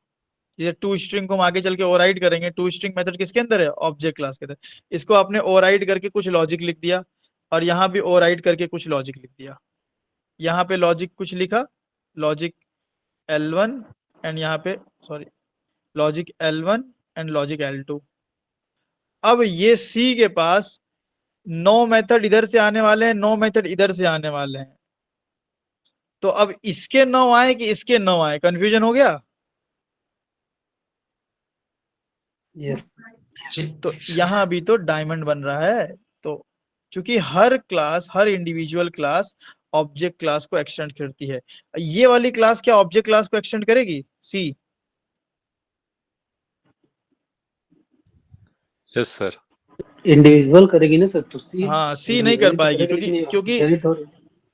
ये टू स्ट्रिंग को हम आगे चल के ओवरराइड करेंगे। टू स्ट्रिंग मेथड किसके अंदर है? ऑब्जेक्ट क्लास के अंदर। इसको आपने ओवरराइड करके कुछ लॉजिक लिख दिया, और यहाँ भी ओवरराइड करके कुछ लॉजिक लिख दिया। यहाँ पे लॉजिक कुछ लिखा, लॉजिक L1 एंड यहाँ पे sorry logic L1 and logic L2। अब ये C के पास 9 मेथड इधर से आने वाले हैं, 9 मेथड इधर से आने वाले हैं। तो अब इसके 9 आए कि इसके 9 आए, कंफ्यूजन हो गया। यस। तो यहाँ भी तो डायमंड बन रहा है। तो चूंकि हर क्लास, हर इंडिविजुअल क्लास ऑब्जेक्ट क्लास को एक्सटेंड करती है, ये वाली क्लास क्या ऑब्जेक्ट क्लास को एक्सटेंड करेगी? सी। Yes sir. इंडिविजुअल करेगी ना सर, तो सी हाँ, सी नहीं कर पाएगी क्योंकि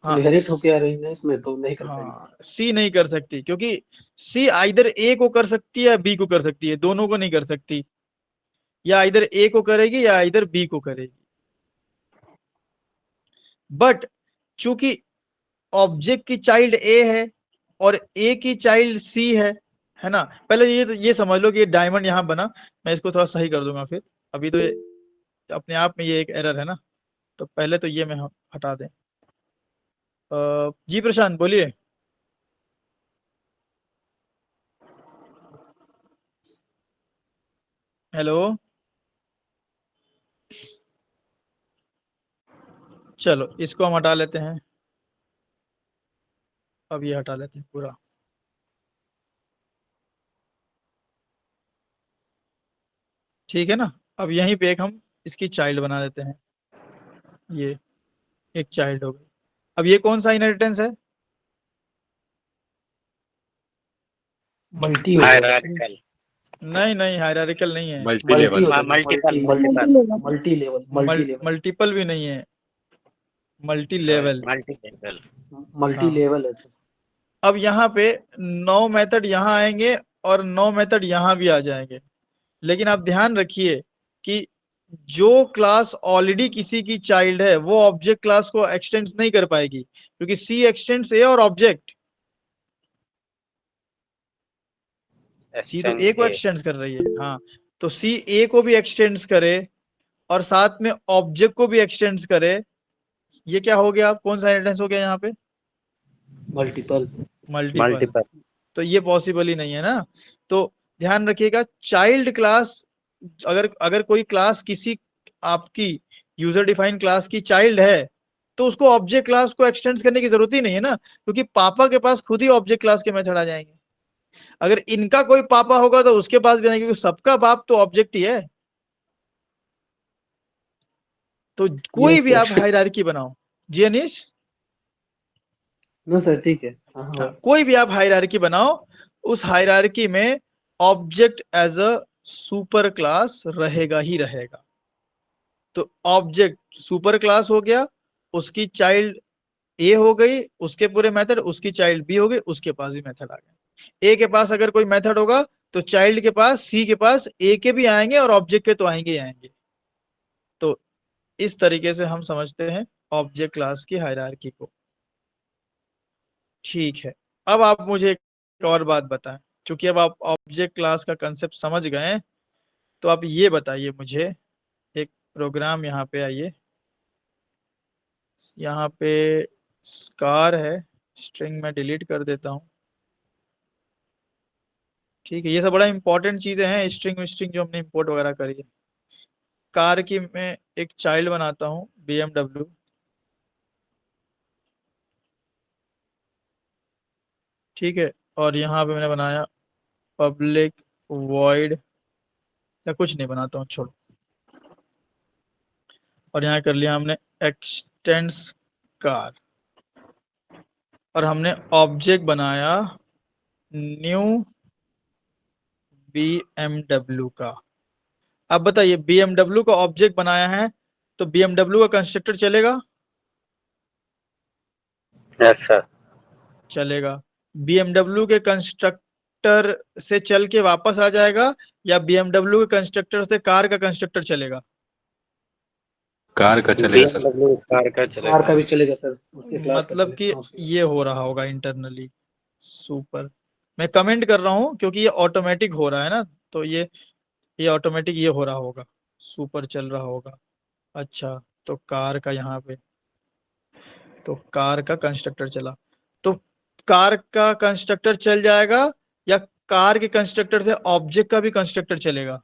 हाँ इनहेरिट होके आ रही है इसमें, तो नहीं कर पाएगी। हाँ, सी नहीं कर सकती क्योंकि सी आइदर ए को कर सकती है या बी को कर सकती है, दोनों को नहीं कर सकती। या इधर ए को करेगी या इधर बी को करेगी। बट चूंकि ऑब्जेक्ट की चाइल्ड ए है और ए की चाइल्ड सी है ना। पहले ये समझ लो कि ये डायमंड यहां बना। मैं इसको थोड़ा सही कर दूंगा फिर। अभी तो ये अपने आप में ये एक एरर है ना, तो पहले तो ये मैं हटा दें। जी प्रशांत बोलिए। हेलो, चलो इसको हम हटा लेते हैं। अब ये हटा लेते हैं पूरा। ठीक है ना। अब यहीं पे एक हम इसकी चाइल्ड बना देते हैं। ये एक चाइल्ड हो गई। अब ये कौन सा इनहेरिटेंस है? Multi hierarchical. नहीं नहीं, हायरार्किकल नहीं है। Multi level. मल्टीपल भी नहीं है, मल्टी लेवल। मल्टी लेवल है सर। अब यहाँ पे 9 मेथड यहाँ आएंगे और 9 मेथड यहाँ भी आ जाएंगे। लेकिन आप ध्यान रखिए कि जो क्लास ऑलरेडी किसी की चाइल्ड है वो ऑब्जेक्ट क्लास को एक्सटेंड नहीं कर पाएगी, क्योंकि सी एक्सटेंड्स ए और ऑब्जेक्ट। सी तो ए को एक्सटेंड कर रही है। हाँ, तो सी ए को भी एक्सटेंड करे और साथ में ऑब्जेक्ट को भी एक्सटेंड करे। ये क्या हो गया? कौन सा इनहेरिटेंस हो गया यहाँ पे? मल्टीपल। तो ये पॉसिबल ही नहीं है ना। तो ध्यान रखिएगा, चाइल्ड क्लास, अगर कोई क्लास किसी आपकी यूजर डिफाइंड क्लास की चाइल्ड है तो उसको ऑब्जेक्ट क्लास को एक्सटेंड करने की जरूरत ही नहीं है ना, क्योंकि पापा के पास खुद ही ऑब्जेक्ट क्लास के मेथड आ जाएंगे। अगर इनका कोई पापा होगा तो उसके पास भी आएंगे, क्योंकि सबका बाप तो ऑब्जेक्ट ही है। तो कोई भी आप हायरार्की बनाओ। जी अनीश? ना सर, ठीक है। हाँ, कोई भी आप हायरार्की बनाओ, उस हायरार्की में object as a super class रहेगा ही रहेगा। तो ऑब्जेक्ट सुपर क्लास हो गया, उसकी चाइल्ड ए हो गई, उसके पूरे मेथड, उसकी चाइल्ड बी हो गई, उसके पास भी मेथड आ गए। ए के पास अगर कोई मेथड होगा तो चाइल्ड के पास, सी के पास ए के भी आएंगे और ऑब्जेक्ट के तो आएंगे ही आएंगे। तो इस तरीके से हम समझते हैं ऑब्जेक्ट क्लास की हायरार्की को। ठीक है, अब आप मुझे एक और बात बताएं। क्योंकि अब आप ऑब्जेक्ट क्लास का कंसेप्ट समझ गए हैं, तो आप ये बताइए मुझे, एक प्रोग्राम यहाँ पे आइए, यहाँ पे स्कार है, स्ट्रिंग में डिलीट कर देता हूँ। ठीक है, ये सब बड़ा इंपॉर्टेंट चीजें हैं, स्ट्रिंग स्ट्रिंग जो हमने इंपोर्ट वगैरह करी है। कार की मैं एक चाइल्ड बनाता हूँ BMW, ठीक है, और यहाँ पे मैंने बनाया पब्लिक वॉइड, या कुछ नहीं बनाता हूँ, छोड़ो। और यहाँ कर लिया हमने एक्सटेंड्स कार, और हमने ऑब्जेक्ट बनाया न्यू BMW का। अब बताइए, BMW का ऑब्जेक्ट बनाया है तो BMW का कंस्ट्रक्टर चलेगा? Yes sir. चलेगा। BMW के कंस्ट्रक्टर से चल के वापस आ जाएगा, या BMW के कंस्ट्रक्टर से कार का कंस्ट्रक्टर चलेगा? कार का चलेगा सर। BMW कार का कार चलेगा। का भी चलेगा सर, उसके क्लास का मतलब कि चलेगा। ये हो रहा होगा इंटरनली। सुपर। मैं कमेंट कर रहा हूँ क्योंकि ये ऑटोमेटिक हो रहा है ना, तो ये ऑटोमेटिक ये हो रहा होगा, सुपर चल रहा होगा। अच्छा, तो कार का यहाँ पे, तो कार का कंस्ट्रक्टर चला, तो कार का कंस्ट्रक्टर चल जाएगा, या कार के कंस्ट्रक्टर से ऑब्जेक्ट का भी कंस्ट्रक्टर चलेगा?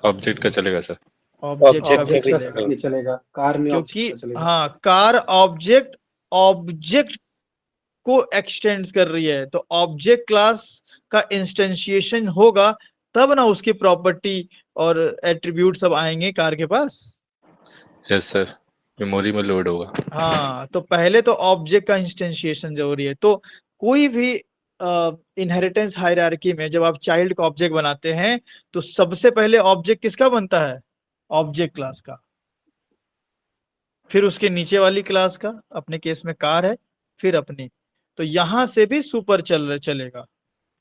ऑब्जेक्ट का चलेगा सर। ऑब्जेक्ट का भी ऑब्जेक्ट का चलेगा, भी चलेगा, कार में क्योंकि ऑब्जेक्ट का चलेगा। हाँ, कार ऑब्जेक्ट को एक्सटेंड कर रही है, तो ऑब्जेक्ट क्लास का इंस्टेंशिएशन होगा तब ना उसकी प्रॉपर्टी और एट्रीब्यूट सब आएंगे कार के पास। यस सर, मेमोरी में लोड होगा। हाँ, तो पहले तो ऑब्जेक्ट का इंस्टेंशिएशन जरूरी है। तो कोई भी इनहेरिटेंस हायरार्की में जब आप चाइल्ड का ऑब्जेक्ट बनाते हैं तो सबसे पहले ऑब्जेक्ट किसका बनता है? ऑब्जेक्ट क्लास का, फिर उसके नीचे वाली क्लास का, अपने केस में कार है, फिर अपनी। तो यहां से भी सुपर चलेगा,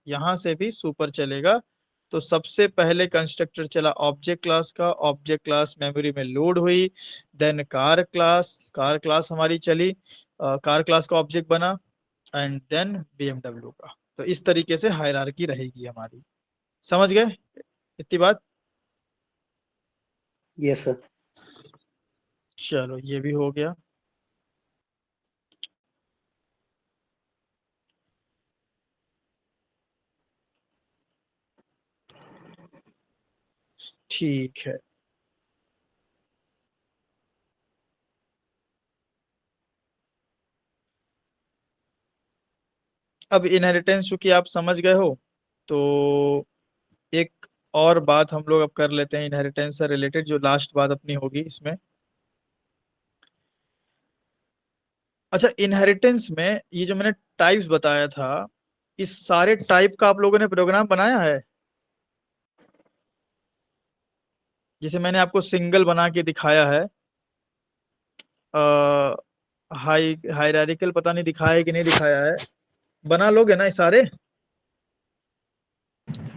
यहां से भी सुपर चलेगा। तो सबसे पहले कंस्ट्रक्टर चला ऑब्जेक्ट क्लास का, ऑब्जेक्ट क्लास मेमोरी में लोड हुई, देन कार क्लास हमारी चली, कार क्लास का ऑब्जेक्ट बना, एंड देन BMW का। तो इस तरीके से हायरार्की रहेगी हमारी। समझ गए इतनी बात? Yes sir. चलो, ये भी हो गया। ठीक है, अब इनहेरिटेंस चूंकि आप समझ गए हो, तो एक और बात हम लोग अब कर लेते हैं इनहेरिटेंस से रिलेटेड, जो लास्ट बात अपनी होगी इसमें। अच्छा, इनहेरिटेंस में ये जो मैंने टाइप्स बताया था, इस सारे टाइप का आप लोगों ने प्रोग्राम बनाया है? जैसे मैंने आपको सिंगल बना के दिखाया है, हायरार्किकल पता नहीं दिखाया है कि नहीं दिखाया है, बना लोगे ना ये सारे?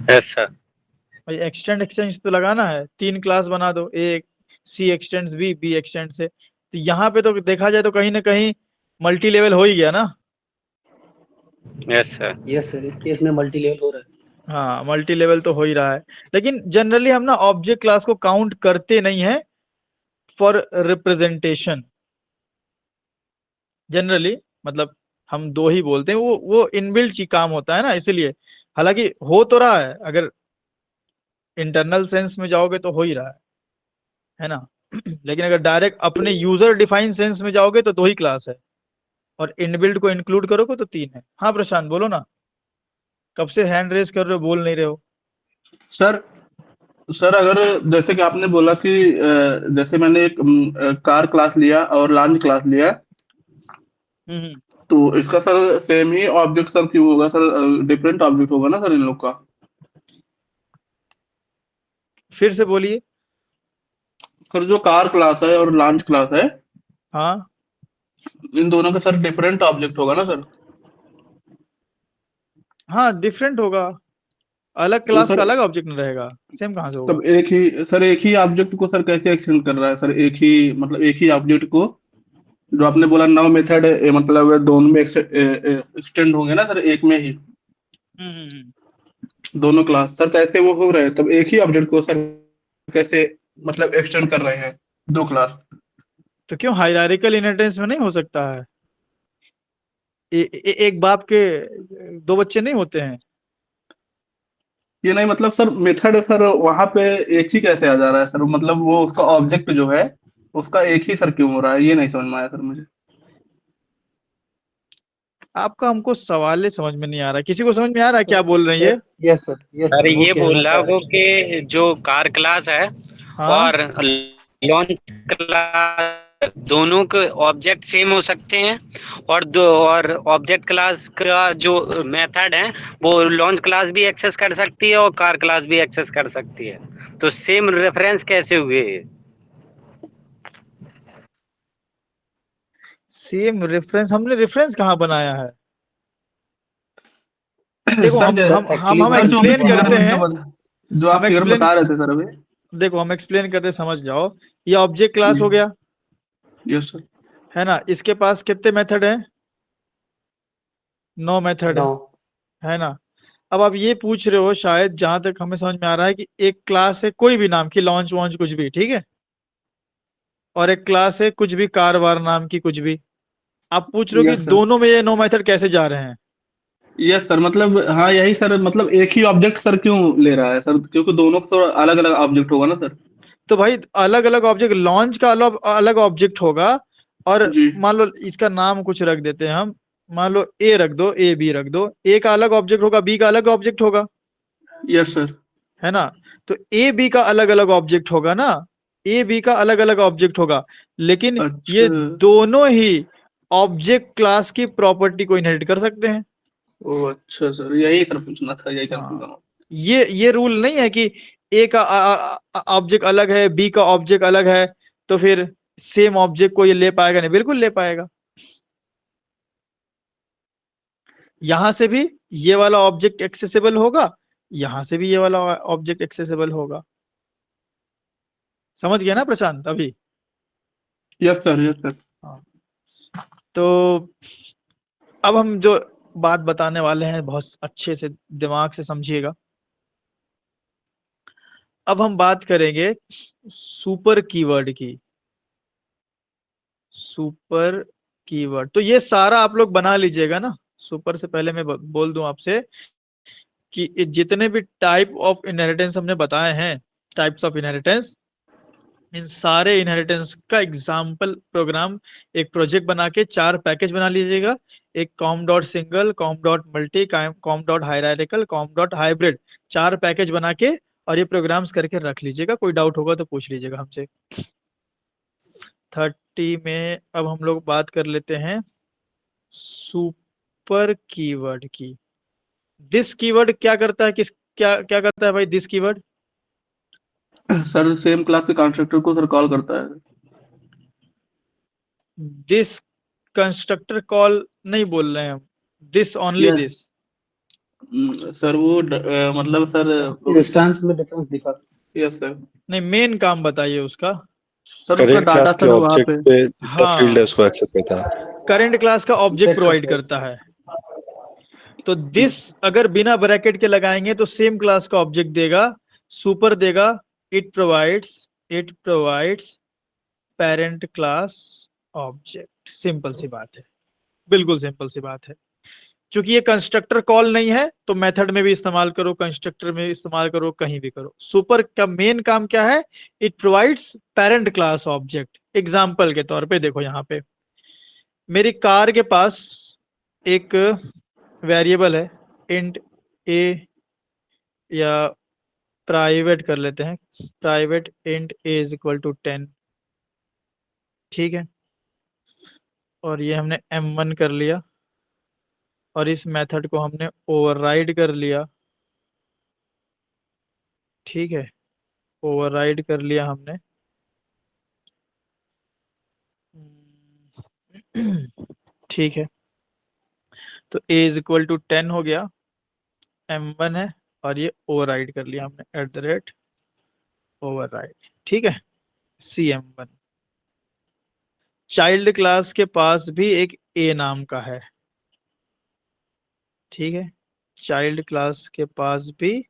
Yes sir. भाई एक्सटेंड एक्सटेंड तो लगाना है, 3 क्लास बना दो, एक C एक्सटेंड्स B एक्सटेंड से। तो यहाँ पे तो देखा जाए तो कहीं ना कहीं मल्टी लेवल हो ही गया ना? Yes sir. Yes sir, case में मल्टी लेवल हो रहा है। हाँ, मल्टी लेवल तो हो ही रहा है, लेकिन जनरली हम ना ऑब्जेक्ट क्लास को काउंट करते नहीं है फॉर रिप्रेजेंटेशन। जनरली मतलब हम 2 ही बोलते हैं, वो इनबिल्ट ही काम होता है ना, इसलिए। हालांकि हो तो रहा है, अगर इंटरनल सेंस में जाओगे तो हो ही रहा है ना? लेकिन अगर डायरेक्ट अपने यूजर डिफाइन सेंस में जाओगे तो 2 ही क्लास है, और इनबिल्ट को इंक्लूड करोगे तो 3 है। हाँ प्रशांत, बोलो ना, कब से हैंड रेस कर रहे हो, बोल नहीं रहे हो? सर अगर जैसे कि आपने बोला कि जैसे मैंने एक कार क्लास लिया और लॉन्च क्लास लिया, हम्म। तो इसका सर सेम ही ऑब्जेक्ट सर क्यों होगा सर? डिफरेंट ऑब्जेक्ट होगा ना सर इन लोग का? फिर से बोलिए। सर जो कार क्लास है और लॉन्च क्लास है, हाँ इन दोनों का सर डिफरेंट ऑब्जेक्ट होगा ना सर? हाँ, डिफरेंट होगा, अलग तो क्लास सर का अलग ऑब्जेक्ट नहीं रहेगा, सेम कहाँ से होगा? तब एक ही ऑब्जेक्ट को सर कैसे एक्सटेंड कर रहा है सर? एक ही मतलब एक ही ऑब्जेक्ट को, जो आपने बोला नाउ मेथड, मतलब दोनों में एक्सटेंड होंगे ना सर, एक में ही दोनों क्लास, सर कैसे वो हो रहे हैं? तब एक ही ऑब्जेक्ट को सर कैसे मतलब एक्सटेंड कर रहे हैं 2 क्लास? तो क्यों हायरार्किकल इनहेरिटेंस में नहीं हो सकता है? एक बाप के 2 बच्चे नहीं होते हैं? ये नहीं मतलब सर मेथड सर वहां पे एक ही कैसे आ जा रहा है सर, मतलब वो उसका ऑब्जेक्ट जो है उसका एक ही सर क्यों हो रहा है, ये नहीं समझ में आया सर मुझे। आपका हमको सवाल ही समझ में नहीं आ रहा, किसी को समझ में आ रहा है क्या बोल रही है? यस सर, यस अरे सर, वो ये कहना बोल रहा चाह रहे हूँ हैं। कि जो कार क्लास है हाँ और लॉन्च क्लास दोनों के ऑब्जेक्ट सेम हो सकते हैं, और ऑब्जेक्ट क्लास का जो मेथड है वो लॉन्च क्लास भी एक्सेस कर सकती है और कार क्लास भी एक्सेस कर सकती है, तो सेम रेफरेंस कैसे हुए? सेम रेफरेंस, हमने रेफरेंस कहाँ बनाया है? देखो सर हम जो हम हम एक्चुअली हम सर जो अभी एक्सप्लेन वहाँ करते फिगर में हैं, जो आप हम फिगर में एक्सप्लेन, बता रहे थे सर अभी। देखो हम एक्सप्लेन करते समझ जाओ। ये ऑब्जेक्ट क्लास हो गया, यस सर। है ना? इसके पास कितने मेथड हैं? 9 मेथड नो, है ना? अब आप ये पूछ रहे हो, शायद जहां तक हमें समझ में आ रहा है, कि एक क्लास है कोई भी नाम की, लॉन्च वॉन्च कुछ भी, ठीक है, और एक क्लास है कुछ भी कार वार नाम की कुछ भी। आप पूछ रहे हो कि यस सर। दोनों में ये 9 मेथड कैसे जा रहे हैं? यस सर, मतलब हाँ यही सर, मतलब एक ही ऑब्जेक्ट सर क्यों ले रहा है सर, क्योंकि दोनों का तो अलग अलग ऑब्जेक्ट होगा ना सर। तो भाई अलग अलग ऑब्जेक्ट, लॉन्च का अलग अलग ऑब्जेक्ट होगा, और जी। मान लो इसका नाम कुछ रख देते हैं हम, मान लो ए रख दो, ए बी रख दो, ए का अलग ऑब्जेक्ट होगा, बी का अलग ऑब्जेक्ट होगा, यस सर। है ना? तो ए बी का अलग अलग ऑब्जेक्ट होगा ना, ए बी का अलग अलग ऑब्जेक्ट होगा, लेकिन अच्छा। ये दोनों ही ऑब्जेक्ट क्लास की प्रॉपर्टी को इनहेरिट कर सकते हैं। ओ अच्छा सर, यही सर पूछना था, यही हाँ, कंफ्यूजन। ये रूल नहीं है कि ए का ऑब्जेक्ट अलग है, बी का ऑब्जेक्ट अलग है, तो फिर सेम ऑब्जेक्ट को ये ले पाएगा, नहीं, बिल्कुल ले पाएगा। यहां से भी ये वाला ऑब्जेक्ट एक्सेसिबल होगा, यहां से भी ये वाला ऑब्जेक्ट एक्सेसिबल होगा। समझ गया ना प्रशांत अभी? Yes sir, yes sir. हाँ। तो अब हम जो बात बताने वाले हैं, बहुत अच्छे से दिमाग से समझिएगा। अब हम बात करेंगे सुपर कीवर्ड की। सुपर कीवर्ड, तो ये सारा आप लोग बना लीजिएगा ना। सुपर से पहले मैं बोल दूं आपसे कि जितने भी टाइप ऑफ इनहेरिटेंस हमने बताए हैं, टाइप्स ऑफ इनहेरिटेंस, इन सारे इनहेरिटेंस का एग्जाम्पल प्रोग्राम, एक प्रोजेक्ट बना के 4 पैकेज बना लीजिएगा। एक com dot single, com dot multi, com dot hierarchical, com dot hybrid, 4 package बना के और ये प्रोग्राम्स करके रख लीजिएगा। कोई डाउट होगा तो पूछ लीजिएगा हमसे। 30 में अब हम लोग बात कर लेते हैं सुपर कीवर्ड की। दिस कीवर्ड क्या करता है, किस क्या क्या करता है भाई this keyword? Sir same class के कंस्ट्रक्टर को सर कॉल करता है। दिस कंस्ट्रक्टर कॉल नहीं बोल रहे हैं हम, this only yes this. Sir, वो मतलब सर। इंस्टेंस में डिफरेंस दिखा। Yes sir. नहीं, मेन काम बताइए उसका। सर उसका करेंट डाटा क्लास के सर वहाँ ऑब्जेक्ट पे। पे जितना फील्ड है हाँ, उसको एक्सेस करता है। करंट क्लास का ऑब्जेक्ट सेट प्रोवाइड रेफरेंस। करता है। तो दिस अगर बिना ब्रैकेट के लगाएंगे तो सेम क्लास का ऑब्जेक्ट देगा, सुपर देगा, it provides parent class object. Simple सी बात है, बिल्कुल सिंपल सी बात है। क्योंकि ये कंस्ट्रक्टर कॉल नहीं है, तो मेथड में भी इस्तेमाल करो, कंस्ट्रक्टर में भी इस्तेमाल करो, कहीं भी करो। सुपर का मेन काम क्या है? It provides parent class object. Example के तौर पे देखो, यहाँ पे मेरी कार के पास एक वेरिएबल है इंट ए, या प्राइवेट कर लेते हैं, private int a is equal to 10, ठीक है। और ये हमने m1 कर लिया, और इस मेथड को हमने ओवरराइड कर लिया, ठीक है, ओवरराइड कर लिया हमने। ठीक है, तो a इज इक्वल टू 10 हो गया, m1 है, और ये ओवरराइड कर लिया हमने @ ओवरराइड, ठीक है, cm1। चाइल्ड क्लास के पास भी एक a नाम का है, ठीक है, चाइल्ड क्लास के पास भी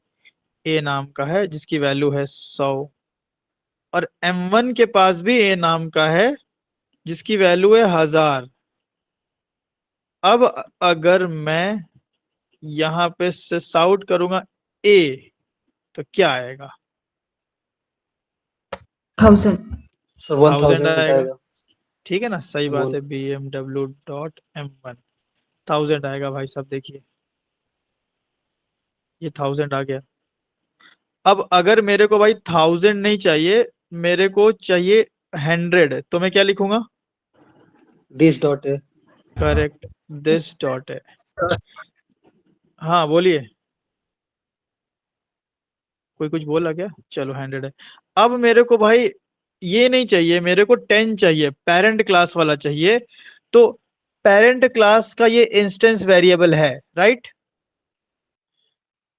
a नाम का है जिसकी वैल्यू है 100, और m1 के पास भी a नाम का है जिसकी वैल्यू है 1000। अब अगर मैं यहाँ पे सिस आउट करूंगा a, तो क्या आएगा? 1000। सर 1000 आएगा। आएगा। ठीक है ना, सही बात M1 है। BMW.M1 1000 आएगा भाई साहब। देखिए ये 1000 आ गया। अब अगर मेरे को भाई 1000 नहीं चाहिए, मेरे को चाहिए 100, तो मैं क्या लिखूंगा? दिस डॉट है। करेक्ट, दिस डॉट है। हाँ बोलिए, कोई कुछ बोला क्या? चलो 100 है। अब मेरे को भाई ये नहीं चाहिए, मेरे को 10 चाहिए, पेरेंट क्लास वाला चाहिए। तो पेरेंट क्लास का ये इंस्टेंस वेरिएबल है, राइट?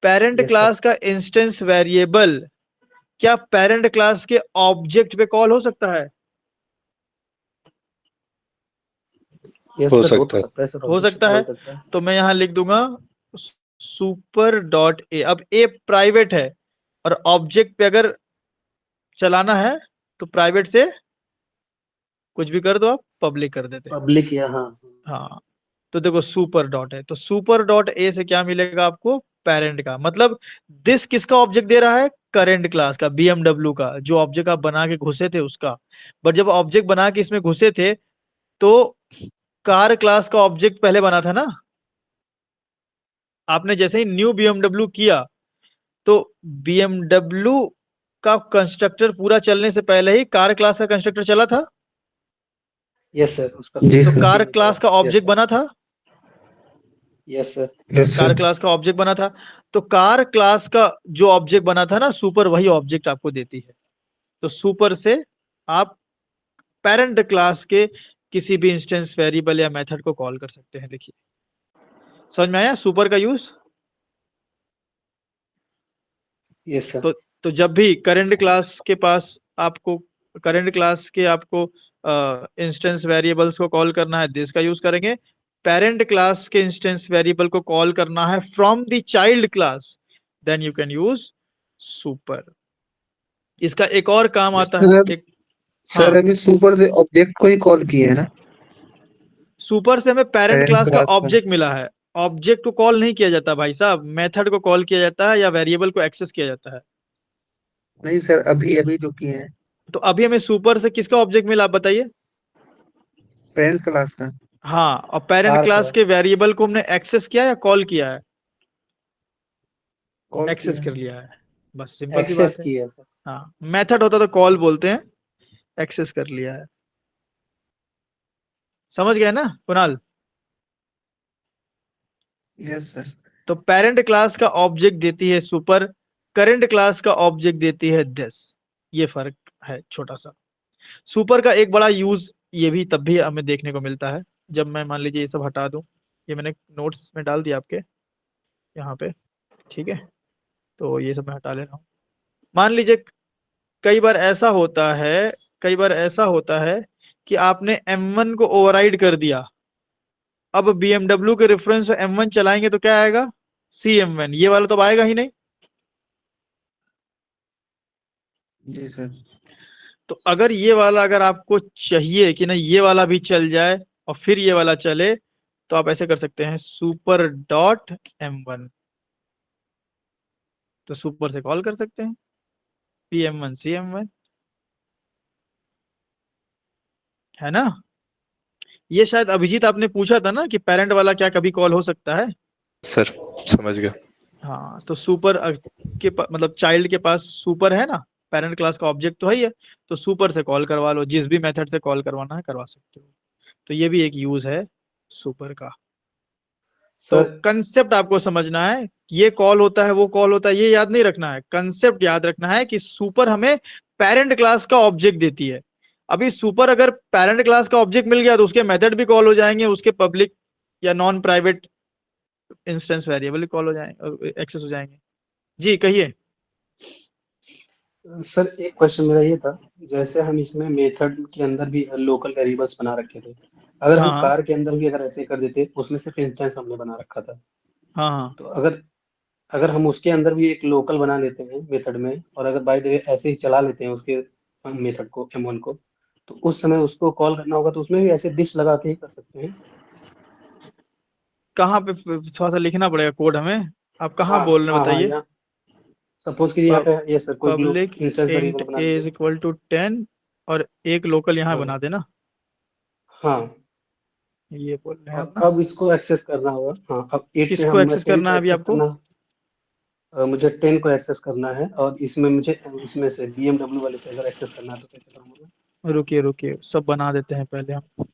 पेरेंट Yes, क्लास का इंस्टेंस वेरिएबल क्या पेरेंट क्लास के ऑब्जेक्ट पे कॉल हो सकता है? यस हो सर, सकता है। है सर, हो सकता है। तो मैं यहां लिख दूंगा सुपर डॉट ए। अब ए प्राइवेट है और ऑब्जेक्ट पे अगर चलाना है तो प्राइवेट से कुछ भी कर दो, आप पब्लिक कर देते हैं। पब्लिक या हाँ हाँ, तो देखो सुपर डॉट है, तो सुपर डॉट ए से क्या मिलेगा आपको? पेरेंट का। मतलब दिस किसका ऑब्जेक्ट दे रहा है? करेंट क्लास का, BMW का, जो ऑब्जेक्ट आप बना के घुसे थे उसका। बट जब ऑब्जेक्ट बना के इसमें घुसे थे तो कार क्लास का ऑब्जेक्ट पहले बना था ना। आपने जैसे ही न्यू BMW किया तो BMW का कंस्ट्रक्टर पूरा चलने से पहले ही कार क्लास का कंस्ट्रक्टर चला था। यस सर, उसका जी तो सर। कार क्लास का ऑब्जेक्ट बना था। Yes sir. Yes car sir. Class का ऑब्जेक्ट बना था। तो कार क्लास का जो ऑब्जेक्ट बना था ना, सुपर वही ऑब्जेक्ट आपको देती है। तो सुपर से आप पेरेंट क्लास के किसी भी इंस्टेंस वेरिएबल या मेथड को कॉल कर सकते हैं। देखिए समझ में आया सुपर का यूज? Yes sir. तो जब भी करंट क्लास के पास आपको करंट क्लास के आपको इंस्टेंस वेरिएबल्स को कॉल करना है, दिस का यूज करेंगे। पेरेंट क्लास के इंस्टेंस वेरिएबल को कॉल करना है from the child class, then you can use super. इसका एक और काम आता है। सर, एक सर अभी सुपर से ऑब्जेक्ट को ही कॉल किए है ना? सुपर से हमें पेरेंट पेरेंट क्लास का क्लास का। ऑब्जेक्ट मिला है। ऑब्जेक्ट को कॉल नहीं किया जाता भाई साहब, मेथड को कॉल किया जाता है या वेरिएबल को एक्सेस किया जाता है। नहीं सर, अभी अभी जो किए हैं तो अभी हमें सुपर से किसका ऑब्जेक्ट मिला, आप बताइए? पेरेंट क्लास का। हाँ, और पेरेंट कार क्लास का। के वेरिएबल को हमने एक्सेस किया या कॉल किया है? कॉल एक्सेस किया कर है। लिया है, बस सिंपल सी एक्सेस बात है। किया सर। हाँ, मेथड होता तो कॉल बोलते हैं, एक्सेस कर लिया है। समझ गए ना कुणाल? Yes sir. तो पेरेंट क्लास का ऑब्जेक्ट देती है सुपर, करंट क्लास का ऑब्जेक्ट देती है दिस। ये फर्क है छोटा सा। सुपर का एक बड़ा यूज ये भी तब भी हमें देखने को मिलता है जब मैं मान लीजिए ये सब हटा दूं। ये मैंने नोट्स में डाल दिया आपके यहाँ पे, ठीक है? तो ये सब मैं हटा ले रहा हूँ। मान लीजिए कई बार ऐसा होता है, कई बार ऐसा होता है कि आपने M1 को ओवरराइड कर दिया। अब BMW के रेफरेंस में M1 चलाएंगे तो क्या आएगा? CM1। ये वाला तो आएगा ही नहीं। जी सर। तो अगर ये वाला अगर आपको चाहिए कि नहीं ये वाला भी चल जाए और फिर ये वाला चले, तो आप ऐसे कर सकते हैं सुपर डॉट M1। तो सुपर से कॉल कर सकते हैं PM1 CM1, है ना? ये शायद अभिजीत आपने पूछा था ना कि पेरेंट वाला क्या कभी कॉल हो सकता है? सर समझ गया। हाँ, तो सुपर मतलब चाइल्ड के पास सुपर है ना, पेरेंट क्लास का ऑब्जेक्ट तो है ही है। तो सुपर से कॉल करवा लो, जिस भी मेथड से कॉल करवाना है करवा सकते हो। तो ये भी एक यूज है सुपर का। तो सर कंसेप्ट आपको समझना है, ये कॉल होता है वो कॉल होता है, ये याद नहीं रखना है। कंसेप्ट याद रखना है कि सुपर हमें पेरेंट क्लास का ऑब्जेक्ट देती है। अभी सुपर अगर पेरेंट क्लास का ऑब्जेक्ट मिल गया तो उसके मेथड भी कॉल हो जाएंगे, उसके पब्लिक या नॉन प्राइवेट इंस्टेंस वेरिएबल भी कॉल हो जाएंगे, एक्सेस हो जाएंगे। जी कहिए। सर एक क्वेश्चन मेरा ये था, जैसे हम इसमें मेथड के अंदर भी लोकल वेरिएबल्स बना रखे थे, अगर हम हाँ कार के अंदर भी अगर ऐसे कर देते, उसमें सिर्फ इंस्टेंस हमने बना रखा था, हाँ हाँ। तो अगर अगर हम उसके अंदर भी एक लोकल बना लेते हैं मेथड में, और अगर बाय द वे ऐसे ही चला लेते हैं उसके मेथड को M1 को, तो उस समय उसको कॉल करना होगा तो उसमें भी ऐसे दिस लगा के ही कर सकते हैं। कहाँ पे थोड़ा सा लिखना पड़ेगा कोड हमें, आप कहाँ हाँ बोल रहे हैं हाँ हाँ, बताइए? यहाँ सपोज कीजिए यहाँ पे ये सर कोई पब्लिक इंस्टेंस इंट वेरिएबल बना ए इज लीजिए। इक्वल टू 10 और एक लोकल यहाँ हाँ बना देना, हाँ, ये बोल रहे हैं हम और ना। अब इसको एक्सेस करना होगा। हाँ, अब 8 में किसको हमें एक्सेस 10 करना को है अभी एक्सेस आपको? करना मुझे 10 को एक्सेस करना है, और इसमें मुझे इसमें से BMW वाले से अगर एक्सेस करना है तो कैसे करूँगा? रुकिए रुकिए, सब बना देते हैं पहले हम।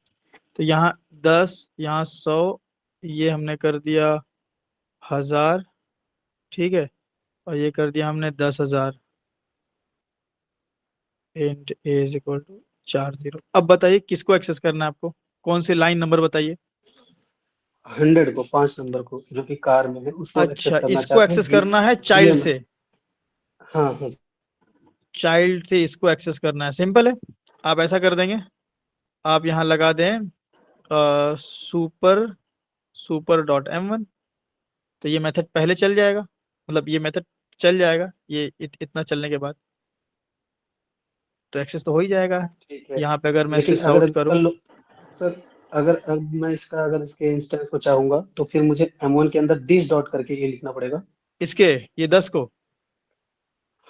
तो यहाँ 10, यहाँ 100, ये हमने कर दिया 1000, ठीक है, और ये कर दिया हमने 10,000। Int a is equal to 40। अब बताइए किसको एक्सेस करना है आपको, कौन सी लाइन नंबर बताइए। 100 को, 5 नंबर को जो कि कार में है, उसको एक्सेस अच्छा, करना इसको चाहते हैं एक्सेस करना है चाइल्ड BM। से, हाँ हाँ चाइल्ड से इसको एक्सेस करना है, सिंपल है। आप ऐसा कर देंगे, आप यहाँ लगा दें सुपर सुपर डॉट M1, तो ये मेथड पहले चल जाएगा, मतलब ये मेथड चल जाएगा, ये इतना चलने के बाद तो एक्सेस तो हो ही जाएगा। ठीक है। यहाँ पे अगर मैं लेकिन सिस अगर आउट इसका करूँ, सर, अगर मैं अगर इसके इंस्टेंस को चाहूंगा तो फिर मुझे M1 के अंदर दिस डॉट करके ये लिखना पड़ेगा। इसके ये 10 को,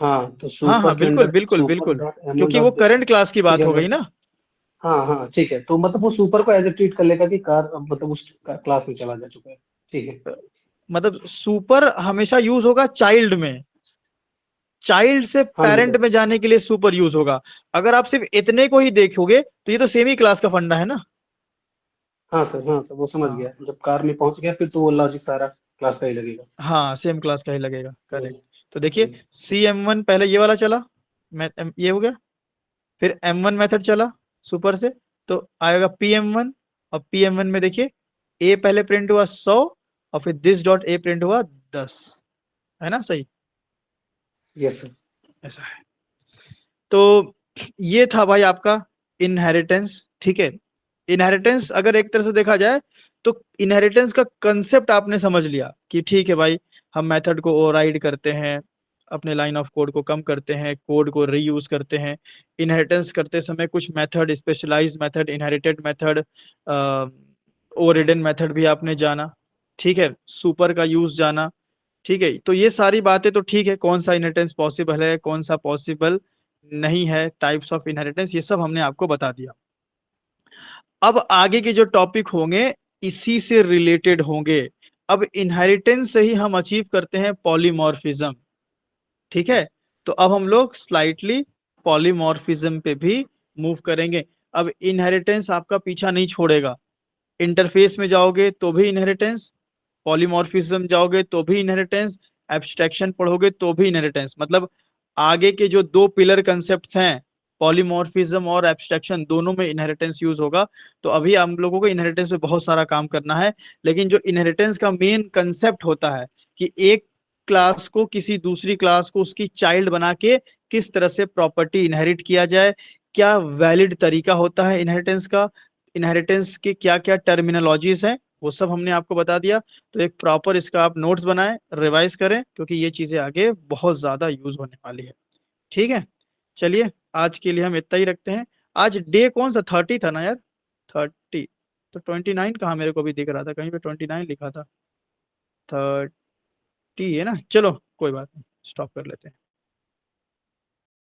हाँ, तो हाँ सुपर हाँ के बिल्कुल अंदर बिल्कुल सुपर बिल्कुल, डॉट M1 क्योंकि वो डॉट दिस। करंट क्लास की ठीक बात है हो मैं, गई ना। हाँ हाँ ठीक है, तो मतलब वो सुपर को एज ए ट्रीट कर लेगा कि कार अब मतलब उस क्लास में चला जा चुका है। ठीक है। मतलब सुपर हमेशा यूज होगा चाइल्ड में, चाइल्ड से हाँ जी पेरेंट सर। में जाने के लिए सुपर यूज होगा। अगर आप सिर्फ इतने को ही देखोगे तो ये तो सेम ही क्लास का फंडा है ना। हाँ सर, हाँ सर, वो समझ हाँ गया, जब कार में पहुंच गया फिर तो वो लॉजिक सारा क्लास का ही लगेगा। हाँ, सेम क्लास का ही लगेगा, हम्म, करेक्ट। तो देखिए हम्म, CM1 पहले ये वाला चला, ये हो गया, फिर M1 मेथड चला सुपर से, तो आएगा PM1, और PM1 में देखिए ए पहले प्रिंट हुआ 100, और फिर दिस डॉट ए प्रिंट हुआ 10, है ना सही? Yes sir. ऐसा है। तो ये था भाई आपका इनहेरिटेंस, ठीक है। इनहेरिटेंस अगर एक तरह से देखा जाए तो इनहेरिटेंस का कंसेप्ट आपने समझ लिया कि ठीक है भाई, हम मेथड को ओवरराइड करते हैं, अपने लाइन ऑफ कोड को कम करते हैं, कोड को रीयूज करते हैं। इनहेरिटेंस करते समय कुछ method, specialised method, inherited method, overridden method भी आपने जाना, ठीक है, सुपर का यूज जाना, ठीक है। तो ये सारी बातें तो ठीक है, कौन सा इनहेरिटेंस पॉसिबल है, कौन सा पॉसिबल नहीं है, टाइप्स ऑफ इनहेरिटेंस, ये सब हमने आपको बता दिया। अब आगे के जो टॉपिक होंगे इसी से रिलेटेड होंगे। अब इनहेरिटेंस से ही हम अचीव करते हैं पॉलीमॉर्फिज्म, ठीक है। तो अब हम लोग स्लाइटली पॉलीमॉर्फिज्म पे भी मूव करेंगे। अब इनहेरिटेंस आपका पीछा नहीं छोड़ेगा, इंटरफेस में जाओगे तो भी इनहेरिटेंस, पॉलीमॉर्फिज्म जाओगे तो भी इनहेरिटेंस, एब्स्ट्रैक्शन पढ़ोगे तो भी इनहेरिटेंस। मतलब आगे के जो दो पिलर कंसेप्ट्स हैं, पॉलीमॉर्फिज्म और एब्स्ट्रैक्शन, दोनों में इनहेरिटेंस यूज होगा। तो अभी हम लोगों को इनहेरिटेंस पे बहुत सारा काम करना है, लेकिन जो इनहेरिटेंस का मेन कंसेप्ट होता है कि एक क्लास को किसी दूसरी क्लास को उसकी चाइल्ड बना के किस तरह से प्रॉपर्टी इनहेरिट किया जाए, क्या वैलिड तरीका होता है इनहेरिटेंस का, इनहेरिटेंस के क्या क्या टर्मिनोलॉजीज हैं, वो सब हमने आपको बता दिया। तो एक प्रॉपर इसका आप नोट्स बनाएं, रिवाइज करें, क्योंकि ये चीजें आगे बहुत ज्यादा यूज होने वाली है, ठीक है। चलिए आज के लिए हम इतना ही रखते हैं। आज डे कौन सा, 30 था ना यार, 30, तो 29 कहाँ मेरे को भी दिख रहा था, कहीं पे 29 लिखा था, 30 है ना। चलो कोई बात नहीं, स्टॉप कर लेते हैं।